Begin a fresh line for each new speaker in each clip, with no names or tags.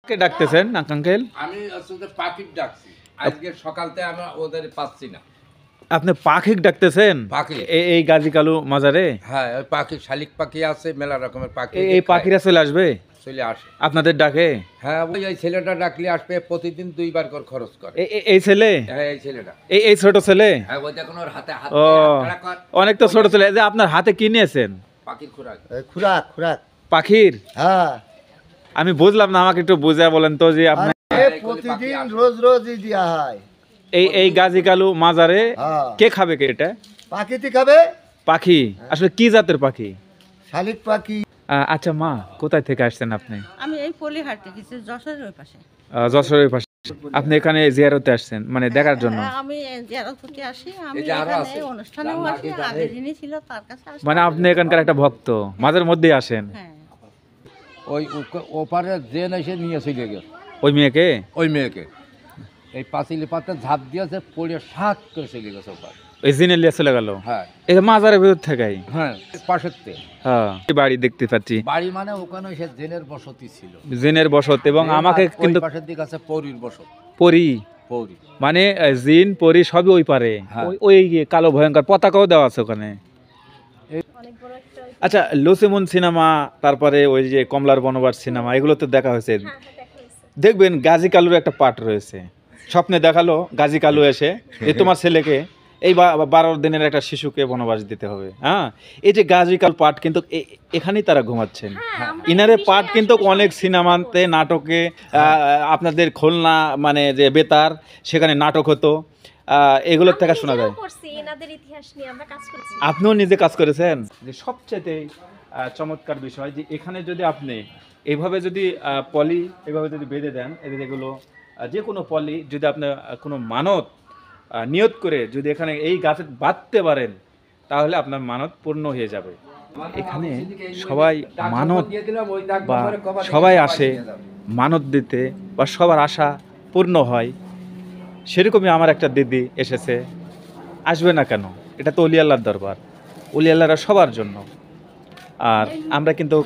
কে ডাকতেছেন uncle?
আমি আসলে পাখির ডাকছি। আজকে সকালতে আমরা ওদের পাচ্ছি না।
আপনি পাখিক ডাকতেছেন?
পাখি।
এই গাজী কালু মাজারে?
হ্যাঁ, ওই পাখি শালিক পাখি আছে, মেলা রকমের পাখি।
এই পাখিরা চলে আসবে?
চলে আসে।
আপনাদের ডাকে?
হ্যাঁ, ওই ছেলেটা ডাকলে আসবে, প্রতিদিন 2 বার করে খরচ করে।
এই ছেলে?
হ্যাঁ, এই ছেলেটা।
এই ছোট ছেলে?
হ্যাঁ, ওই দেখুন ওর হাতে হাত
ও,
দিয়ে কর।
অনেক তো ছোট ছেলে। যে আপনার হাতে কি নিয়েছেন?
পাখির খোরাক।
খুরাক
পাখির?
হ্যাঁ
আমি বুঝলাম না, আমাকে একটু বুঝিয়ে বলেন তো যে আপনি
প্রতিদিন রোজই দেওয়া হয়।
এই গাজী কালু মাজারে
হ্যাঁ
কে খাবে কে এটা?
পাখিতে খাবে।
পাখি আসলে কি জাতের পাখি?
শালিক পাখি।
আচ্ছা মা, কোথায় থেকে আসছেন আপনি?
আমি এই পলিহাট থেকে, যশোরের ওই পাশে।
যশোরের পাশে। আপনি এখানে জিয়ারতে আসছেন, মানে দেখার জন্য?
আমি জিয়ারত করতে আসি, আমি
এই যে আরো
এখানে
আছে।
অনুষ্ঠানেও আসি, আগে যিনি ছিল তার কাছে আসি।
মানে আপনি এখানকার একটা ভক্ত, মাঝের মধ্যেই আসেন?
হ্যাঁ।
ওই ওপারে জেন এসে নিয়ে চলে গেছে
ওই মেয়েকে?
ওই মেয়েকে। এই পাঁচিলি পাতে ঝাঁপ দিয়েছে, পড়ে সাত করে চলে গেছে ওপার।
ওই জিনের লিয়ে চলে গেল?
হ্যাঁ
এই মাজারের ভিতর থেকেই?
হ্যাঁ, পাশেরতে
হ্যাঁ, বাড়ি দেখতে পাচ্ছি,
বাড়ি মানে ওখানে সে জেনের বসতি ছিল।
জিনের বসত। এবং আমাকে কিন্তু
পাশের দিকে আছে পরীর বসত।
পরি
পরী
মানে জিন পরি সবই ওই পারে।
হ্যাঁ।
ওই কালো ভয়ঙ্কর পতাকাও দেওয়া আছে ওখানে। আচ্ছা, লুসিমন সিনেমা, তারপরে ওই যে কমলার বনবাস সিনেমা, এগুলো তো দেখা হয়েছে। দেখবেন গাজী কালুর একটা পার্ট রয়েছে। স্বপ্নে দেখালো গাজী কালু এসে, যে তোমার ছেলেকে, এই 12 দিনের একটা শিশুকে বনবাস দিতে হবে। হ্যাঁ, এই যে গাজী কালু পার্ট কিন্তু এখানেই তারা ঘুমাচ্ছেন। ইনারে পার্ট কিন্তু অনেক সিনেমাতে, নাটকে, আপনাদের খুলনা মানে যে বেতার, সেখানে নাটক হতো, এগুলোর থেকে শোনা যায়। আপনিও নিজে কাজ করেছেন। যে সবচেয়ে চমৎকার বিষয় যে এখানে যদি আপনি এইভাবে যদি পলি এভাবে যদি বেঁধে দেন, এগুলো যে কোনো পলি যদি আপনি কোনো মানত নিয়ত করে যদি এখানে এই গাছে বাঁধতে পারেন, তাহলে আপনার মানত পূর্ণ হয়ে যাবে। এখানে সবাই মানত বা সবাই আসে মানত দিতে, বা সবার আশা পূর্ণ হয়। সেরকমই আমার একটা দিদি এসেছে, আসবে না কেন? এটা তো অলি আল্লাহর দরবার, অলি আল্লাহরা সবার জন্য। আর আমরা কিন্তু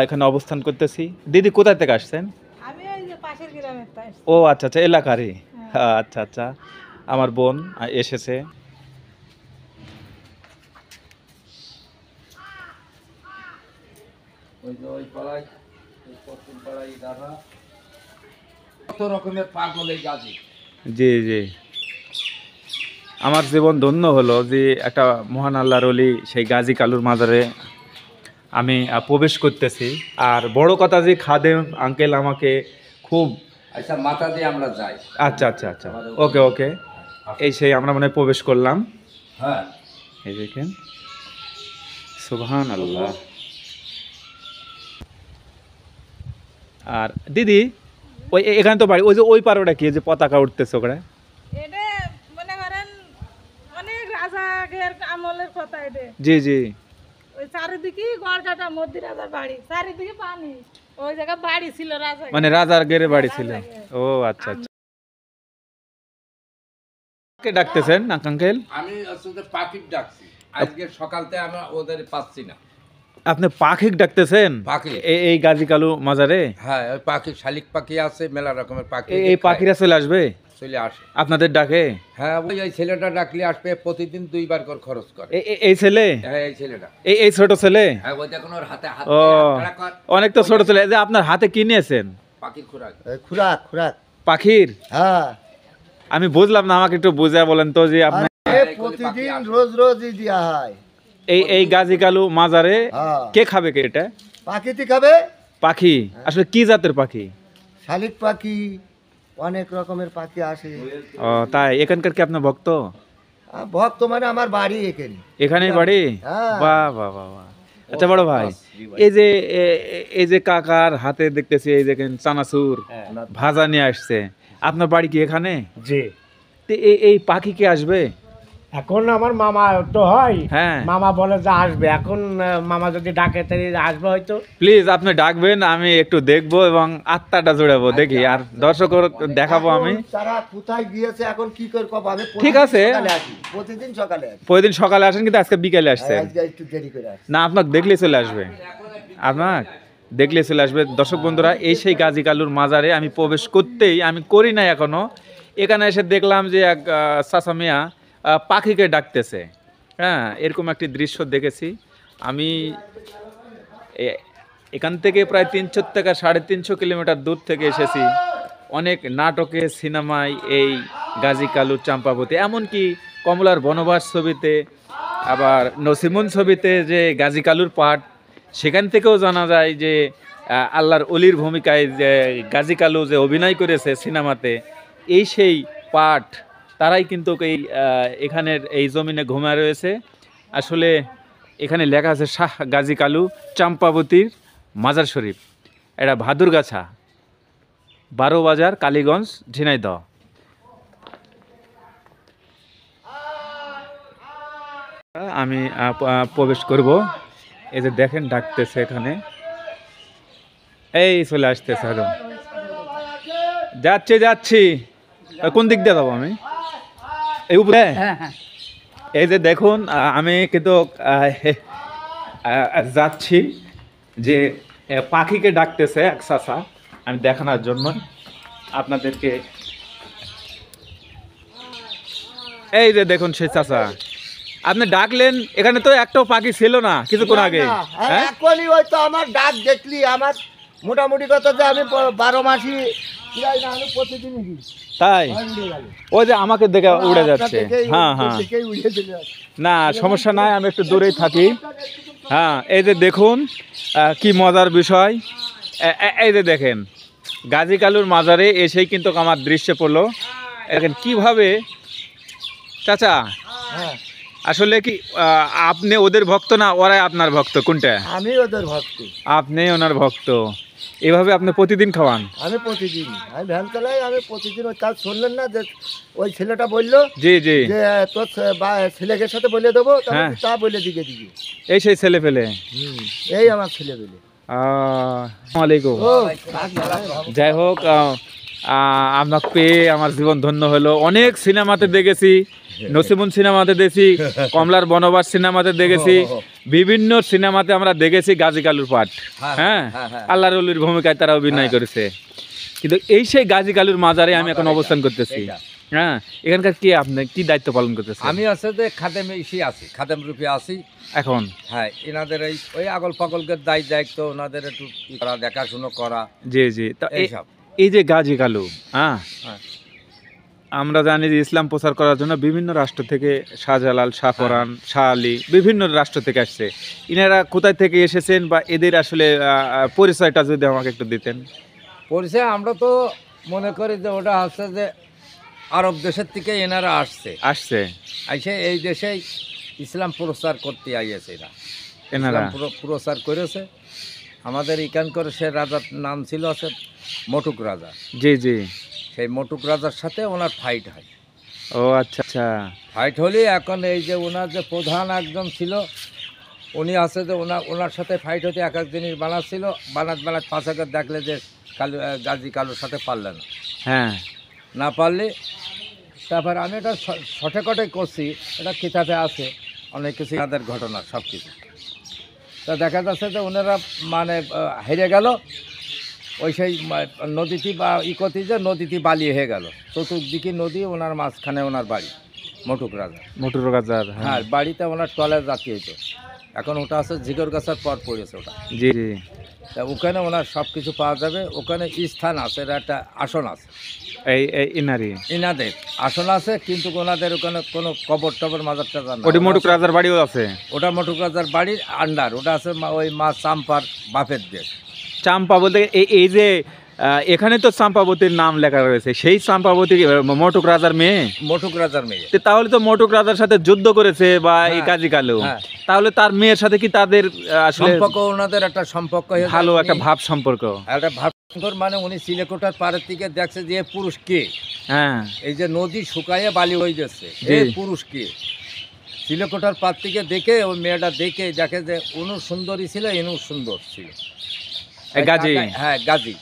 এখানে অবস্থান করতেছি। দিদি কোথায় থেকে আসছেন?
আমি ওই যে পাশের গ্রামের তাই।
ও আচ্ছা আচ্ছা, এলাকারই। আচ্ছা আচ্ছা, আমার বোন এসেছে।
কত রকমের পাগল এই গাজী।
জি জি, আমার জীবন ধন্য হলো যে একটা মহান আল্লাহর ওলি সেই গাজী কালুর মাজারে আমি প্রবেশ করতেছি। আর বড় কথা যে খাদেম আঙ্কেল আমাকে খুব,
আচ্ছা, মাথা দিয়ে আমরা যাই।
আচ্ছা আচ্ছা আচ্ছা, ওকে ওকে, এই সেই আমরা মনে হয় প্রবেশ করলাম।
হ্যাঁ,
এই দেখেন, সুবহান আল্লাহ। আর দিদি, ওই এখানে তো বাড়ি, ওই যে ওই পার, ওটা কি যে পতাকা উঠতেছে ওখানে?
এটা মনে করেন অনেক রাজাগের আমলের কথা। এটা
জি জি,
ওই চারিদিকে গড়কাটা মধ্যে রাজার বাড়ি, চারিদিকে পানি। ওই জায়গায় বাড়ি ছিল রাজা,
মানে রাজার গেরে বাড়ি ছিল। ও আচ্ছা আচ্ছা। কে ডাকতেছেন আঙ্কেল?
আমি আসলে পাখির ডাকছি। আজকে সকালতে আমরা ওদের পাচ্ছি না।
আপনি পাখিক ডাকতেছেন?
পাখি।
এই গাজী কালু মাজারে?
হ্যাঁ, ওই পাখি শালিক পাখি আছে, মেলা রকমের পাখি।
এই পাখিরা চলে আসবে
চলে আসে।
আপনাদের ডাকে?
হ্যাঁ, ওই ছেলেটা ডাকলে আসবে, প্রতিদিন 2 বার করে খরচ করে।
এই ছেলে?
হ্যাঁ, এই ছেলেটা।
এই ছোট ছেলে?
হ্যাঁ, ওই দেখুন ওর হাতে হাত
ও,
দিয়ে কর।
অনেক তো ছোট ছেলে। যে আপনার হাতে কি নিয়েছেন?
পাখির খোরাক।
খুরাক
পাখির?
হ্যাঁ
আমি বুঝলাম না, আমাকে একটু বুঝিয়ে বলেন তো যে আপনি
প্রতিদিন রোজই দেওয়া হয়।
এই গাজী কালু মাজারে
হ্যাঁ
কে খাবে কে এটা?
পাখিতে খাবে।
পাখি আসলে কি জাতের পাখি?
শালিক পাখি, অনেক রকমের পাখি আসে।
ও তাই, এখানকার কি আপনার ভক্ত?
ভক্ত মানে আমার বাড়ি এখানে।
এখানেই বাড়ি?
হ্যাঁ।
বাহ বাহ বাহ বাহ। আচ্ছা বড় ভাই, এই যে কাকার হাতে দেখতেছি, এই দেখেন চানাচুর ভাজা নিয়ে আসছে। আপনার বাড়ি কি এখানে?
জি,
তো এই পাখি কি আসবে?
এখন আমার মামা তো হয়।
হ্যাঁ,
মামা বলে যে আসবে। এখন মামা যদি ডাকে তাহলে আসবে হয়তো।
প্লিজ আপনি ডাকবেন, আমি একটু দেখবো এবং আত্মাটা জোড়াবো, দেখি আর দর্শক দেখাবো আমি।
তারা কোথায় গিয়েছে এখন কি করে কব? আমি
ঠিক আছে,
প্রতিদিন সকালে আসি।
প্রতিদিন সকালে আসেন, কিন্তু আজকে বিকেলে আসছেন।
আজকে একটু দেরি করে আসি।
না, আপনাকে দেখলেই চলে আসবে। আপনার দেখলে চলে আসবে। দর্শক বন্ধুরা, এই সেই গাজী কালুর মাজারে আমি প্রবেশ করতেই, আমি করি না এখনো, এখানে এসে দেখলাম যে এক চাচা মিয়া পাখিকে ডাকতেছে। হ্যাঁ, এরকম একটি দৃশ্য দেখেছি আমি। এখান থেকে প্রায় 300 থেকে 350 কিলোমিটার দূর থেকে এসেছি। অনেক নাটকে, সিনেমায় এই গাজী কালু, চাম্পাবতী, এমনকি কমলার বনবাস ছবিতে, আবার নসিমুন ছবিতে যে গাজী কালুর পাঠ, সেখান থেকেও জানা যায় যে আল্লাহর অলির ভূমিকায় যে গাজী কালু যে অভিনয় করেছে সিনেমাতে, এই সেই পাঠ তারাই কিন্তু এখানের এই জমিনে ঘুমায় রয়েছে। আসলে এখানে লেখা আছে শাহ গাজী কালু চাম্পাবতীর মাজার শরীফ। এটা ভাদুরগাছা, 12 বাজার, কালীগঞ্জ, ঝিনাইদহ। আমি প্রবেশ করব। এই যে দেখেন ডাকতেছে এখানে, এই চলে আসতেছে। যাচ্ছি যাচ্ছি। কোন দিক দিয়ে যাবো আমি? এই উপরে। এই যে দেখুন, আমি কিন্তু যাচ্ছি যে পাখিকে ডাকতেছে এক চাচা, আমি দেখানোর জন্য আপনাদেরকে। এই যে দেখুন সেই চাচা, আপনি ডাকলেন, এখানে তো একটাও পাখি ছিল না কিছুক্ষণ আগে। হ্যাঁ,
এখনই ওই তো আমার ডাক দেখলি, আমার মোটামুটি কথা যে আমি 12 মাসই যাই না, আমি প্রতিদিনই দিই।
তাই? ওই যে আমাকে দেখে উড়ে যাচ্ছে। হ্যাঁ হ্যাঁ, না সমস্যা নাই, আমি একটু দূরেই থাকি। হ্যাঁ, এই যে দেখুন কি মজার বিষয়। এই যে দেখেন গাজী কালুর মাজারে এসেই কিন্তু আমার দৃশ্যে পড়লো। দেখেন কিভাবে চাচা,
হ্যাঁ,
আসলে কি আপনি ওদের ভক্ত না ওরাই আপনার ভক্ত, কোনটা?
আমি ওদের ভক্ত।
আপনি ওনার ভক্ত, এভাবে আপনি প্রতিদিন খাওয়ান?
আমি প্রতিদিন, আমি ভ্যান চালাই, আমি প্রতিদিন। ওই কাজ শুনলেন না যে ওই ছেলেটা বললো
জি জি,
যে তোর ছেলেকে সাথে বলে দেবো,
হ্যাঁ।
তা বলে দিকে দিকে।
এই সেই ছেলে পেলে।
এই আমার ছেলে পেলে।
আসসালামু আলাইকুম।
ও
যাই হোক, আপনাকে পেয়ে আমার জীবন ধন্য হলো। অনেক সিনেমাতে দেখেছি, নসিমুন সিনেমাতে দেখেছি, কমলার বনবাস সিনেমাতে দেখেছি, বিভিন্ন সিনেমাতে আমরা দেখেছি গাজী কালুর পাঠ। হ্যাঁ, আল্লাহর অলির ভূমিকায় তারা অভিনয় করেছে। কিন্তু এই সেই গাজী কালুর মাজারে আমি এখন অবস্থান করতেছি। হ্যাঁ, এখানকার কি আপনি কি দায়িত্ব পালন করতেছেন?
আমি আছে যে খাদেম ইসি আছি, খাদেম রূপে আছি
এখন।
হ্যাঁ, এনাদের এই ওই আগল পাগলকের দায়িত্ব ওনাদের একটু করা, দেখাশুনো করা,
জি জি। তা
এইসব।
এই যে গাজী কালু, হ্যাঁ,
হ্যাঁ।
আমরা জানি যে ইসলাম প্রচার করার জন্য বিভিন্ন রাষ্ট্র থেকে শাহজালাল, শাহপরান, শাহ আলী, বিভিন্ন রাষ্ট্র থেকে আসছে। ইনারা কোথায় থেকে এসেছেন বা এদের আসলে পরিচয়টা যদি আমাকে একটু দিতেন।
পরিচয় আমরা তো মনে করি যে ওটা হচ্ছে যে আরব দেশের থেকে এনারা আসছে, আইসে এই দেশে ইসলাম প্রচার করতে আইয়েছে।
এনারা
প্রচার করেছে। আমাদের এখানকার সে রাজার নাম ছিল আছে মটুক রাজা।
জি জি।
সেই মটুক রাজার সাথে ওনার ফাইট হয়।
ও আচ্ছা আচ্ছা।
ফাইট হলে এখন এই যে ওনার যে প্রধান একজন ছিল, উনি আছে যে ওনার সাথে ফাইট হতে এক এক জিনিস বানাচ্ছিল, বানাত 5 হাজার দেখলে যে গাজী কালুর সাথে পারলেন না।
হ্যাঁ,
না পারলে তারপর আমি এটা শর্টে কটাই করছি, এটা কিতাবে আছে অনেক কিছু তাদের ঘটনা সব কিছু। তা দেখা যাচ্ছে যে ওনারা মানে হেরে গেল ওই সেই নদীটি বা ইকতি, যে নদীটি বালিয়ে হয়ে গেল, চতুর্দিকে নদী, ওনার মাঝখানে ওনার বাড়ি মটুক রাজা।
মটুর রাজার,
হ্যাঁ, বাড়িতে ওনার টয়লেট জাতীয় হইতো। এখন ওটা আছে ঝিগর গাছের পর পড়েছে ওটা।
জি জি।
তা ওখানে ওনার সব কিছু পাওয়া যাবে। ওখানে স্থান আছে, একটা আসন আছে।
এই ইনারি
ইনাদের আসন আছে, কিন্তু ওনাদের ওখানে কোনো কবর টবর মাজার টাজার না।
ওটি মটুক রাজার বাড়িও আছে?
ওটা মটুক রাজার বাড়ির আন্ডার, ওটা আছে ওই মা চাম্পার বাপের দেশ।
চাম্পা বলতে এই যে এখানে তো চাম্পাবতীর নাম লেখা রয়েছে, সেই চাম্পাবতী মটুক রাজার মেয়ে?
মটুক রাজার মেয়ে।
তাহলে তো মটুক রাজার সাথে যুদ্ধ করেছে বা এই গাজী কালু, তাহলে তার মেয়ের সাথে কি তাদের আসলে
সম্পর্ক, ওনাদের একটা সম্পর্ক,
ভালো একটা ভাব সম্পর্ক?
একটা ভাব মানে উনি সিলেকোটার পাড়ের থেকে দেখছে যে পুরুষ কে।
হ্যাঁ,
এই যে নদী শুকাইয়ে বালি হয়ে যাচ্ছে, এই পুরুষ কে। সিলেকোটার পাড় থেকে দেখে ওই মেয়েটা দেখে দেখে যে অনু সুন্দরী ছিল, এনু সুন্দর ছিল
গাজী।
হ্যাঁ, গাজী।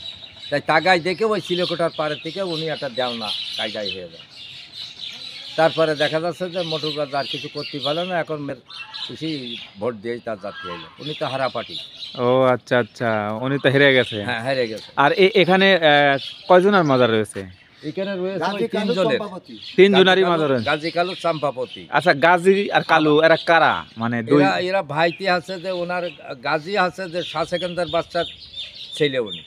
তাই তাগাই দেখে ওই সিলেকোটার পাড়ের থেকে উনি একটা দেওনা কায়দায় হয়ে যায়। তারপরে দেখা যাচ্ছে যে মটুক রাজা আর কিছু করতে পারলো না। এখন খুশি ভোট দিয়ে তার জাতি হইলো। উনি তো হারা পার্টি।
ও আচ্ছা আচ্ছা, উনি তো হেরে গেছে।
হ্যাঁ, হেরে গেছে।
আর এখানে কয়জনের মাজার রয়েছে?
এখানে রয়েছে
গাজী
ওই
কালু
তিনজনের।
চম্পাবতী।
তিনজনারই মাজার রয়েছে।
গাজী কালু চম্পাবতী।
আচ্ছা, গাজী আর কালু এরা কারা? মানে দুই
এরা ভাইটি আছে যে ওনার, গাজী আছে যে শাহ সেকেন্দার বাচ্চার ছেলে উনি।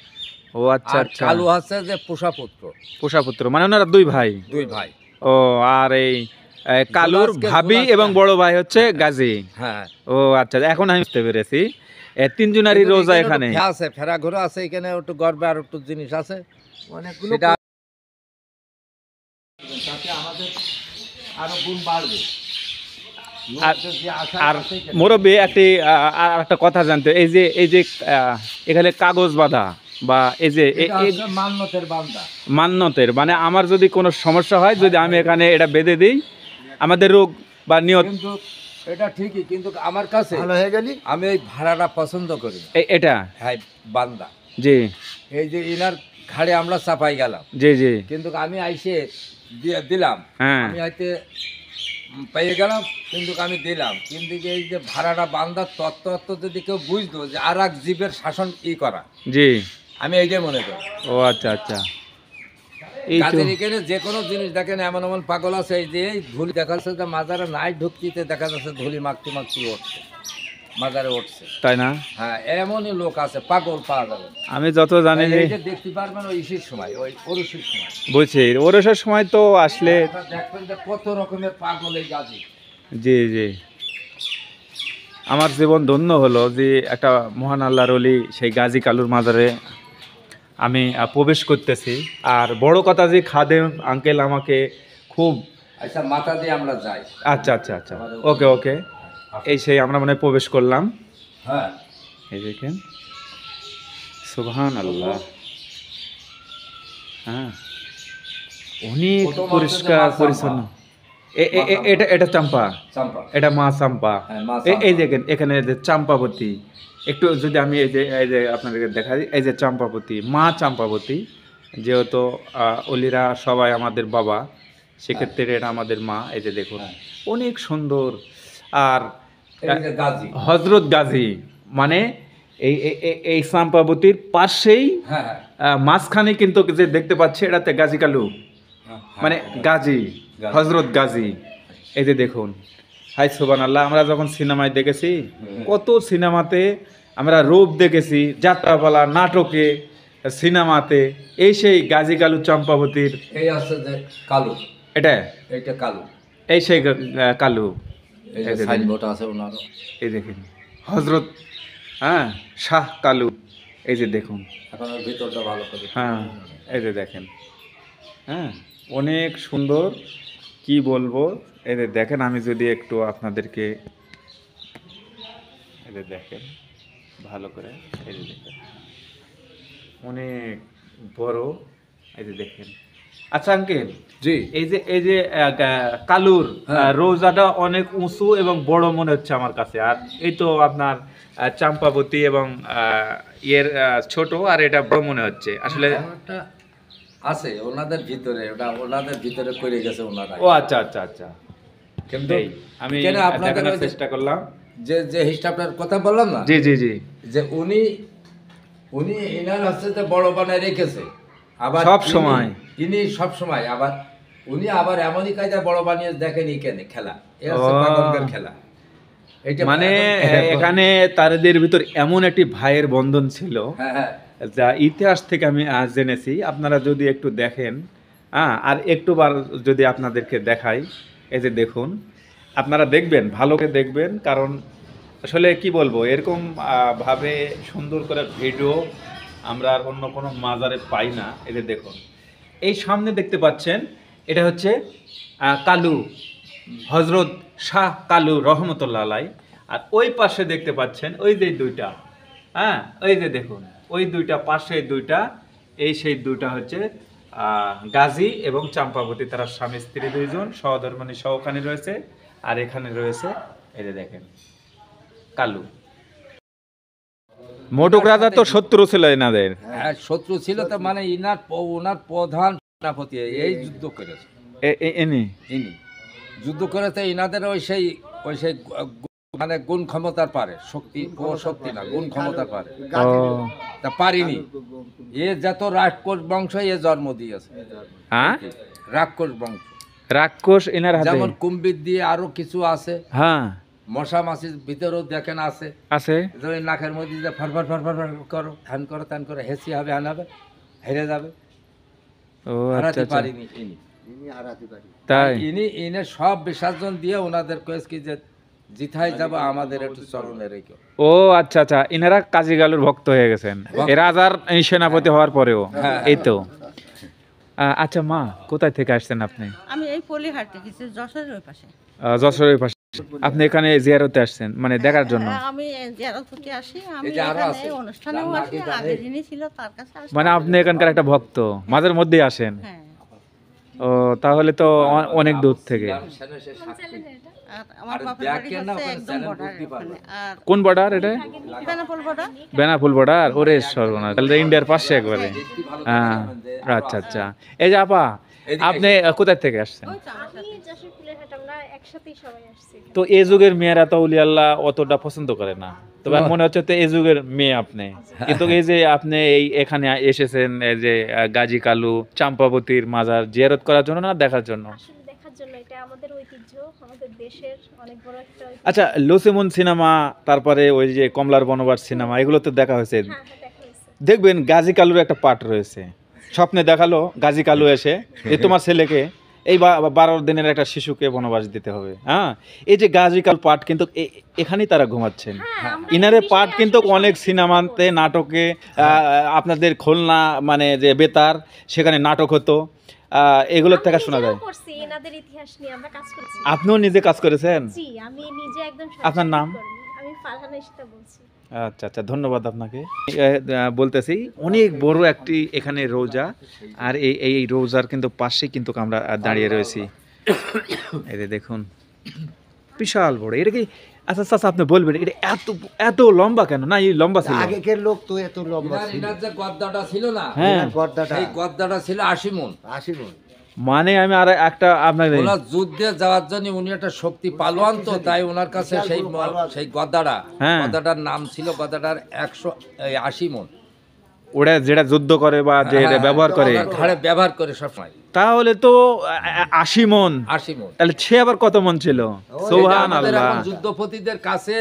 ও আচ্ছা
আর
আচ্ছা,
কালু আছে যে পোষা পুত্র।
পোষাপুত্র, মানে ওনারা দুই ভাই।
দুই ভাই।
ও, আর এই কালুর ভাবি এবং বড় ভাই হচ্ছে গাজী।
হ্যাঁ।
ও আচ্ছা, এখন আমি বুঝতে পেরেছি। তিনজনারই
কিন্তু
রোজা
এখানে
এখানে।
একটু আছে, ফেরা ঘোরা আছে এখানে, একটু গর্বে আর একটু জিনিস আছে
অনেকগুলো
সেটা।
তাতে আমাদের আরো গুণ বাড়বে।
আর- আর মুরব্বী আর একটা কথা জানতে, এই যে এখানে কাগজ বাঁধা বা এই যে
এটা হচ্ছে মান্নতের বান্দা।
মান্যতের, মানে আমার যদি কোনো সমস্যা হয়, যদি আমি এখানে এটা বেঁধে দিই, আমাদের রোগ বা নিয়ত
কিন্তু এটা ঠিকই, কিন্তু আমার কাছে
ভালো হয়ে গেলি।
আমি ওই ভাড়াটা পছন্দ করি।
এটা
হ্যাঁ, বান্দা।
জি
এই যে ইনার ঘাড়ে আমরা চাপাই গেলাম,
জি জি,
কিন্তু আমি আইসে দিলাম।
হ্যাঁ
আমি হয়তো পেয়ে গেলাম, কিন্তু আমি দিলাম, কিন্তু এই যে ভাড়াটা বান্দার তত্ত্ব যদি কেউ বুঝতো যে আর এক জীবের শাসন করা,
জি।
আমি এইটাই মনে করি।
ও আচ্ছা আচ্ছা, এই তো।
কাজের এখানে যে কোনো জিনিস দেখেন, এমন এমন পাগল আছে, এই যে এই ধুলি দেখা যাচ্ছে যে মাজারে নাই ঢুকতিতে দেখা যাচ্ছে ধুলি মাখতে মাখতে উঠছে, মাজারে উঠছে।
তাই না?
হ্যাঁ, এমনই লোক আছে, পাগল পাওয়া যাবে।
আমি যত জানি যে,
এই যে দেখতে পারবেন ওই ইসির সময়, ওই ওরসের সময়
বলছি ওরসের সময় তো আসলে,
দেখবেন যে কত রকমের পাগল এই গাজী।
জি জি। আমার জীবন ধন্য হলো যে একটা মহান আল্লাহর ওলি সেই গাজী কালুর মাজারে আমি প্রবেশ করতেছি। আর বড় কথা যে খাদেম আঙ্কেল আমাকে খুব,
আচ্ছা, মাথা দিয়ে আমরা যাই।
আচ্ছা আচ্ছা আচ্ছা, ওকে ওকে, এই সেই আমরা মানে প্রবেশ করলাম।
হ্যাঁ,
এই দেখেন, সুবহান আল্লাহ। হ্যাঁ, অনেক
প্রথম হচ্ছে যে
পরিষ্কার
মা চাম্পা।
পরিচ্ছন্ন। এটা চাম্পা,
চাম্পা।
এটা মা চাম্পা।
হ্যাঁ, মা
এই
চাম্পা।
দেখেন এখানে যে চাম্পাবতী, একটু যদি আমি এই যে আপনাদেরকে দেখাই, এই যে চাম্পাবতী, মা চাম্পাবতী। যেহেতু অলিরা সবাই আমাদের বাবা, সেক্ষেত্রে এটা আমাদের মা। এই যে দেখুন, অনেক সুন্দর। আর
এই যে গাজী।
হজরত গাজী, মানে এই চাম্পাবতীর পাশেই
হ্যাঁ হ্যাঁ
মাঝখানে কিন্তু যে দেখতে পাচ্ছি, এটাতে গাজী কালু,
হ্যাঁ,
মানে গাজী, হজরত গাজী। এই যে দেখুন, হাই সুবহানাল্লাহ। আমরা যখন সিনেমায় দেখেছি, কত সিনেমাতে আমরা রূপ দেখেছি, যাত্রাপালা, নাটকে, সিনেমাতে, এই সেই গাজী কালু চম্পাবতীর,
এই আছে যে কালু,
এটা
এইটা কালু।
এই সেই কালু।
এই যে
এই যে
সাইনবোর্ড আছে ওনারও।
এই দেখেন হজরত, হ্যাঁ, শাহ কালু। এই যে দেখুন,
এখন ওর ভিতরটা ভালো করে।
হ্যাঁ, এই যে দেখেন, হ্যাঁ, অনেক সুন্দর, কি বলবো। এই যে দেখেন, আমি যদি একটু আপনাদেরকে, এই যে দেখেন ভালো করে, এই যে দেখেন, অনেক বড়। এই যে দেখেন। আচ্ছা আঙ্কেল,
জি।
এই যে কালুর
হ্যাঁ।
রোজাটা অনেক উঁচু এবং বড় মনে হচ্ছে আমার কাছে। আর এই তো আপনার চাম্পাবতী এবং ছোট, আর এটা বড় মনে হচ্ছে আসলে।
একটা আছে ওনাদের ভিতরে, ওটা ওনাদের ভিতরে করে গেছে ওনারা।
ও আচ্ছা আচ্ছা আচ্ছা,
কিন্তু
এই আমি
কেন আপনাদের
দেখানোর
ওই যে-
চেষ্টা করলাম।
যে হিস্টাবটার কথা বললাম না,
জি জি জি,
যে উনি ইনার হচ্ছে যে বড় বানায় রেখেছে, আবার
সব সময়।
ইনি সব সময়, আবার উনি আবার এমনই কায়দা বড় বানিয়ে দেখেনি কেন খেলা, এ হচ্ছে
ও।
পাগলদের খেলা। এইটা
মানে
এখন-
এখানে তাদের ভিতর এমন একটি ভাইয়ের বন্ধন ছিল,
হ্যাঁ হ্যাঁ
যা ইতিহাস থেকে আমি আজ জেনেছি। আপনারা যদি একটু দেখেন, হ্যাঁ, আর একটুবার যদি আপনাদেরকে দেখাই, এই যে দেখুন, আপনারা দেখবেন, ভালো করে দেখবেন, কারণ আসলে কি বলবো, এরকম ভাবে সুন্দর করে ভিডিও আমরা আর অন্য কোনো মাজারে পাই না। এই যে দেখুন, এই সামনে দেখতে পাচ্ছেন, এটা হচ্ছে কালু, হজরত শাহ কালু রহমতুল্লাহ আলাই। আর ওই পাশে দেখতে পাচ্ছেন ওই যে দুইটা, হ্যাঁ, ওই যে দেখুন, ওই দুইটা পাশে দুইটা, এই সেই দুইটা হচ্ছে গাজী এবং চাম্পাবতী। তারা স্বামী স্ত্রী দুইজন, সহধর্মিণী সহখানি রয়েছে। আর এখানে রয়েছে, এই যে দেখেন, কালু। মোটক রাজা তো শত্রু ছিল এনাদের।
হ্যাঁ, শত্রু ছিল, তো মানে ওনার প্রধান সেনাপতি এই যুদ্ধ করেছে।
ইনি
ইনি যুদ্ধ করেছে, ইনাদের ওই সেই মানে গুণ ক্ষমতার পারে, শক্তি ও শক্তি না, গুণ ক্ষমতার পারে।
ও
তা পারিনি, এ যত রাক্ষস বংশ এ জন্ম দিয়েছে,
হ্যাঁ
রাক্ষস বংশ।
রাক্ষস এনার হাতে
যেমন কুম্ভীর দিয়ে আরো কিছু আছে,
হ্যাঁ
মশা মাছির ভিতরেও দেখেন আছে,
আছে
যে ওই নাকের মধ্যে যে ফরফর ফরফর করো, হ্যান করো ত্যান করো, হেসি হবে হ্যান হবে, হেরে যাবে।
ও আচ্ছা
হারাতে
আচ্ছা
পারিনি ইনি।
তাই
ইনি সব বিসর্জন দিয়ে ওনাদের কয়েস কি যে জিথাই যাব আমাদের একটু চরণে রেখে।
ও আচ্ছা আচ্ছা, এনারা কাজী গালুর ভক্ত হয়ে গেছেন এ রাজার এই সেনাপতি হওয়ার পরেও। এই তো আচ্ছা মা, কোথায় থেকে আসছেন আপনি?
আমি এই পলিহাট দেখেছি যশোরের ওই পাশে।
যশোরের পাশে। আপনি এখানে জিয়ারতে আসছেন মানে দেখার জন্য?
আমি জিয়ারত করতে আসি, আমি
এই যে আরো
এখানে
আছে।
অনুষ্ঠানেও আসি, আগে যিনি ছিল তার কাছে আসি।
মানে আপনি এখানকার একটা ভক্ত, মাঝের মধ্যেই আসেন?
হ্যাঁ,
ও তাহলে তো অনেক দূর থেকে।
আর আমার বাপের বাড়ি হচ্ছে একদম বর্ডার ওখানে। আর
কোন বর্ডার এটা?
বেনাপোল বর্ডার।
বেনাফুল বর্ডার। ওরে সর্বনাশ, তাহলে তো ইন্ডিয়ার পাশে একবারে। হ্যাঁ আচ্ছা আচ্ছা। এই যে আপা, আপনি কোথায় থেকে আসছেন?
ওই তো আমার সাথে।
আমি যশোর ফুলেরহাট, আমরা একসাথেই সবাই আসছি।
তো এই যুগের মেয়েরা তো উলি আল্লাহ অতটা পছন্দ করে না, তবে আমার মনে হচ্ছে তো এই যুগের মেয়ে আপনি। কিন্তু এই যে আপনি এই এখানে এসেছেন এই যে গাজী কালু চাম্পাবতীর মাজার জিয়ারত করার জন্য না দেখার জন্য?
আসলে দেখার জন্য, এটা আমাদের ঐতিহ্য, আমাদের দেশের অনেক বড় একটা ঐতিহ্য।
আচ্ছা, লুসিমুন সিনেমা, তারপরে ওই যে কমলার বনবাস সিনেমা, এগুলো তো দেখা হয়েছে।
হ্যাঁ হ্যাঁ, দেখা হয়েছে।
দেখবেন গাজী কালুর একটা পার্ট রয়েছে, স্বপ্নে দেখালো গাজী কালু এসে যে তোমার ছেলেকে এই 12 দিনের একটা শিশুকে বনবাস দিতে হবে। হ্যাঁ, এই যে গাজী কালু পার্ট কিন্তু এখানেই তারা ঘুমাচ্ছেন।
হ্যাঁ, আমরা
ইনারে
এই
পার্ট
বিষয়ে
কিন্তু
আসলে
অনেক সিনেমাতে, নাটকে, আপনাদের খুলনা মানে যে বেতার, সেখানে নাটক হতো, এগুলোর থেকে শোনা যায়।
নিজেও করছি, এনাদের ইতিহাস নিয়ে আমরা কাজ করছি।
আপনিও নিজে কাজ করেছেন?
জি, আমি নিজে একদম
আপনার নাম?
সরাসরি কর্মী। আমি ফারহানা ইশতা বলছি।
আচ্ছা আচ্ছা, ধন্যবাদ আপনাকে। বলতেছি অনেক বড় একটি এখানে রোজা, আর এই রোজার কিন্তু পাশে কিন্তু আমরা দাঁড়িয়ে রয়েছি। এই যে দেখুন, বিশাল বড়। এটা কি, আচ্ছা আচ্ছা আপনি বলবেন এটা এত এত লম্বা কেন? না এই লম্বা ছিল?
আগেকার লোক তো এত লম্বা ছিল।
ইনার যে গদ্দাটা ছিল না,
হ্যাঁ,
গর্দাটা
সেই গদ্দাটা ছিল 80 মণ।
80 মণ।
মানে আমি আর একটা আপনাকে
ওনার যুদ্ধে যাওয়ার জন্য উনি একটা শক্তি পালোয়ান, তো তাই ওনার কাছে সেই গদ্দাটা,
হ্যাঁ।
গদ্দাটার নাম ছিল গদ্দাটার 180 মণ।
ওরা যেটা যুদ্ধ করে বা যে ব্যবহার করে,
ওনার ঘাড়ে ব্যবহার করে সবসময়
তাহলে তো 80 মণ।
80 মণ।
তাহলে সে আবার কত মণ ছিল?
আমাদের
সুবহানাল্লাহ,
এখন যুদ্ধপতিদের কাছে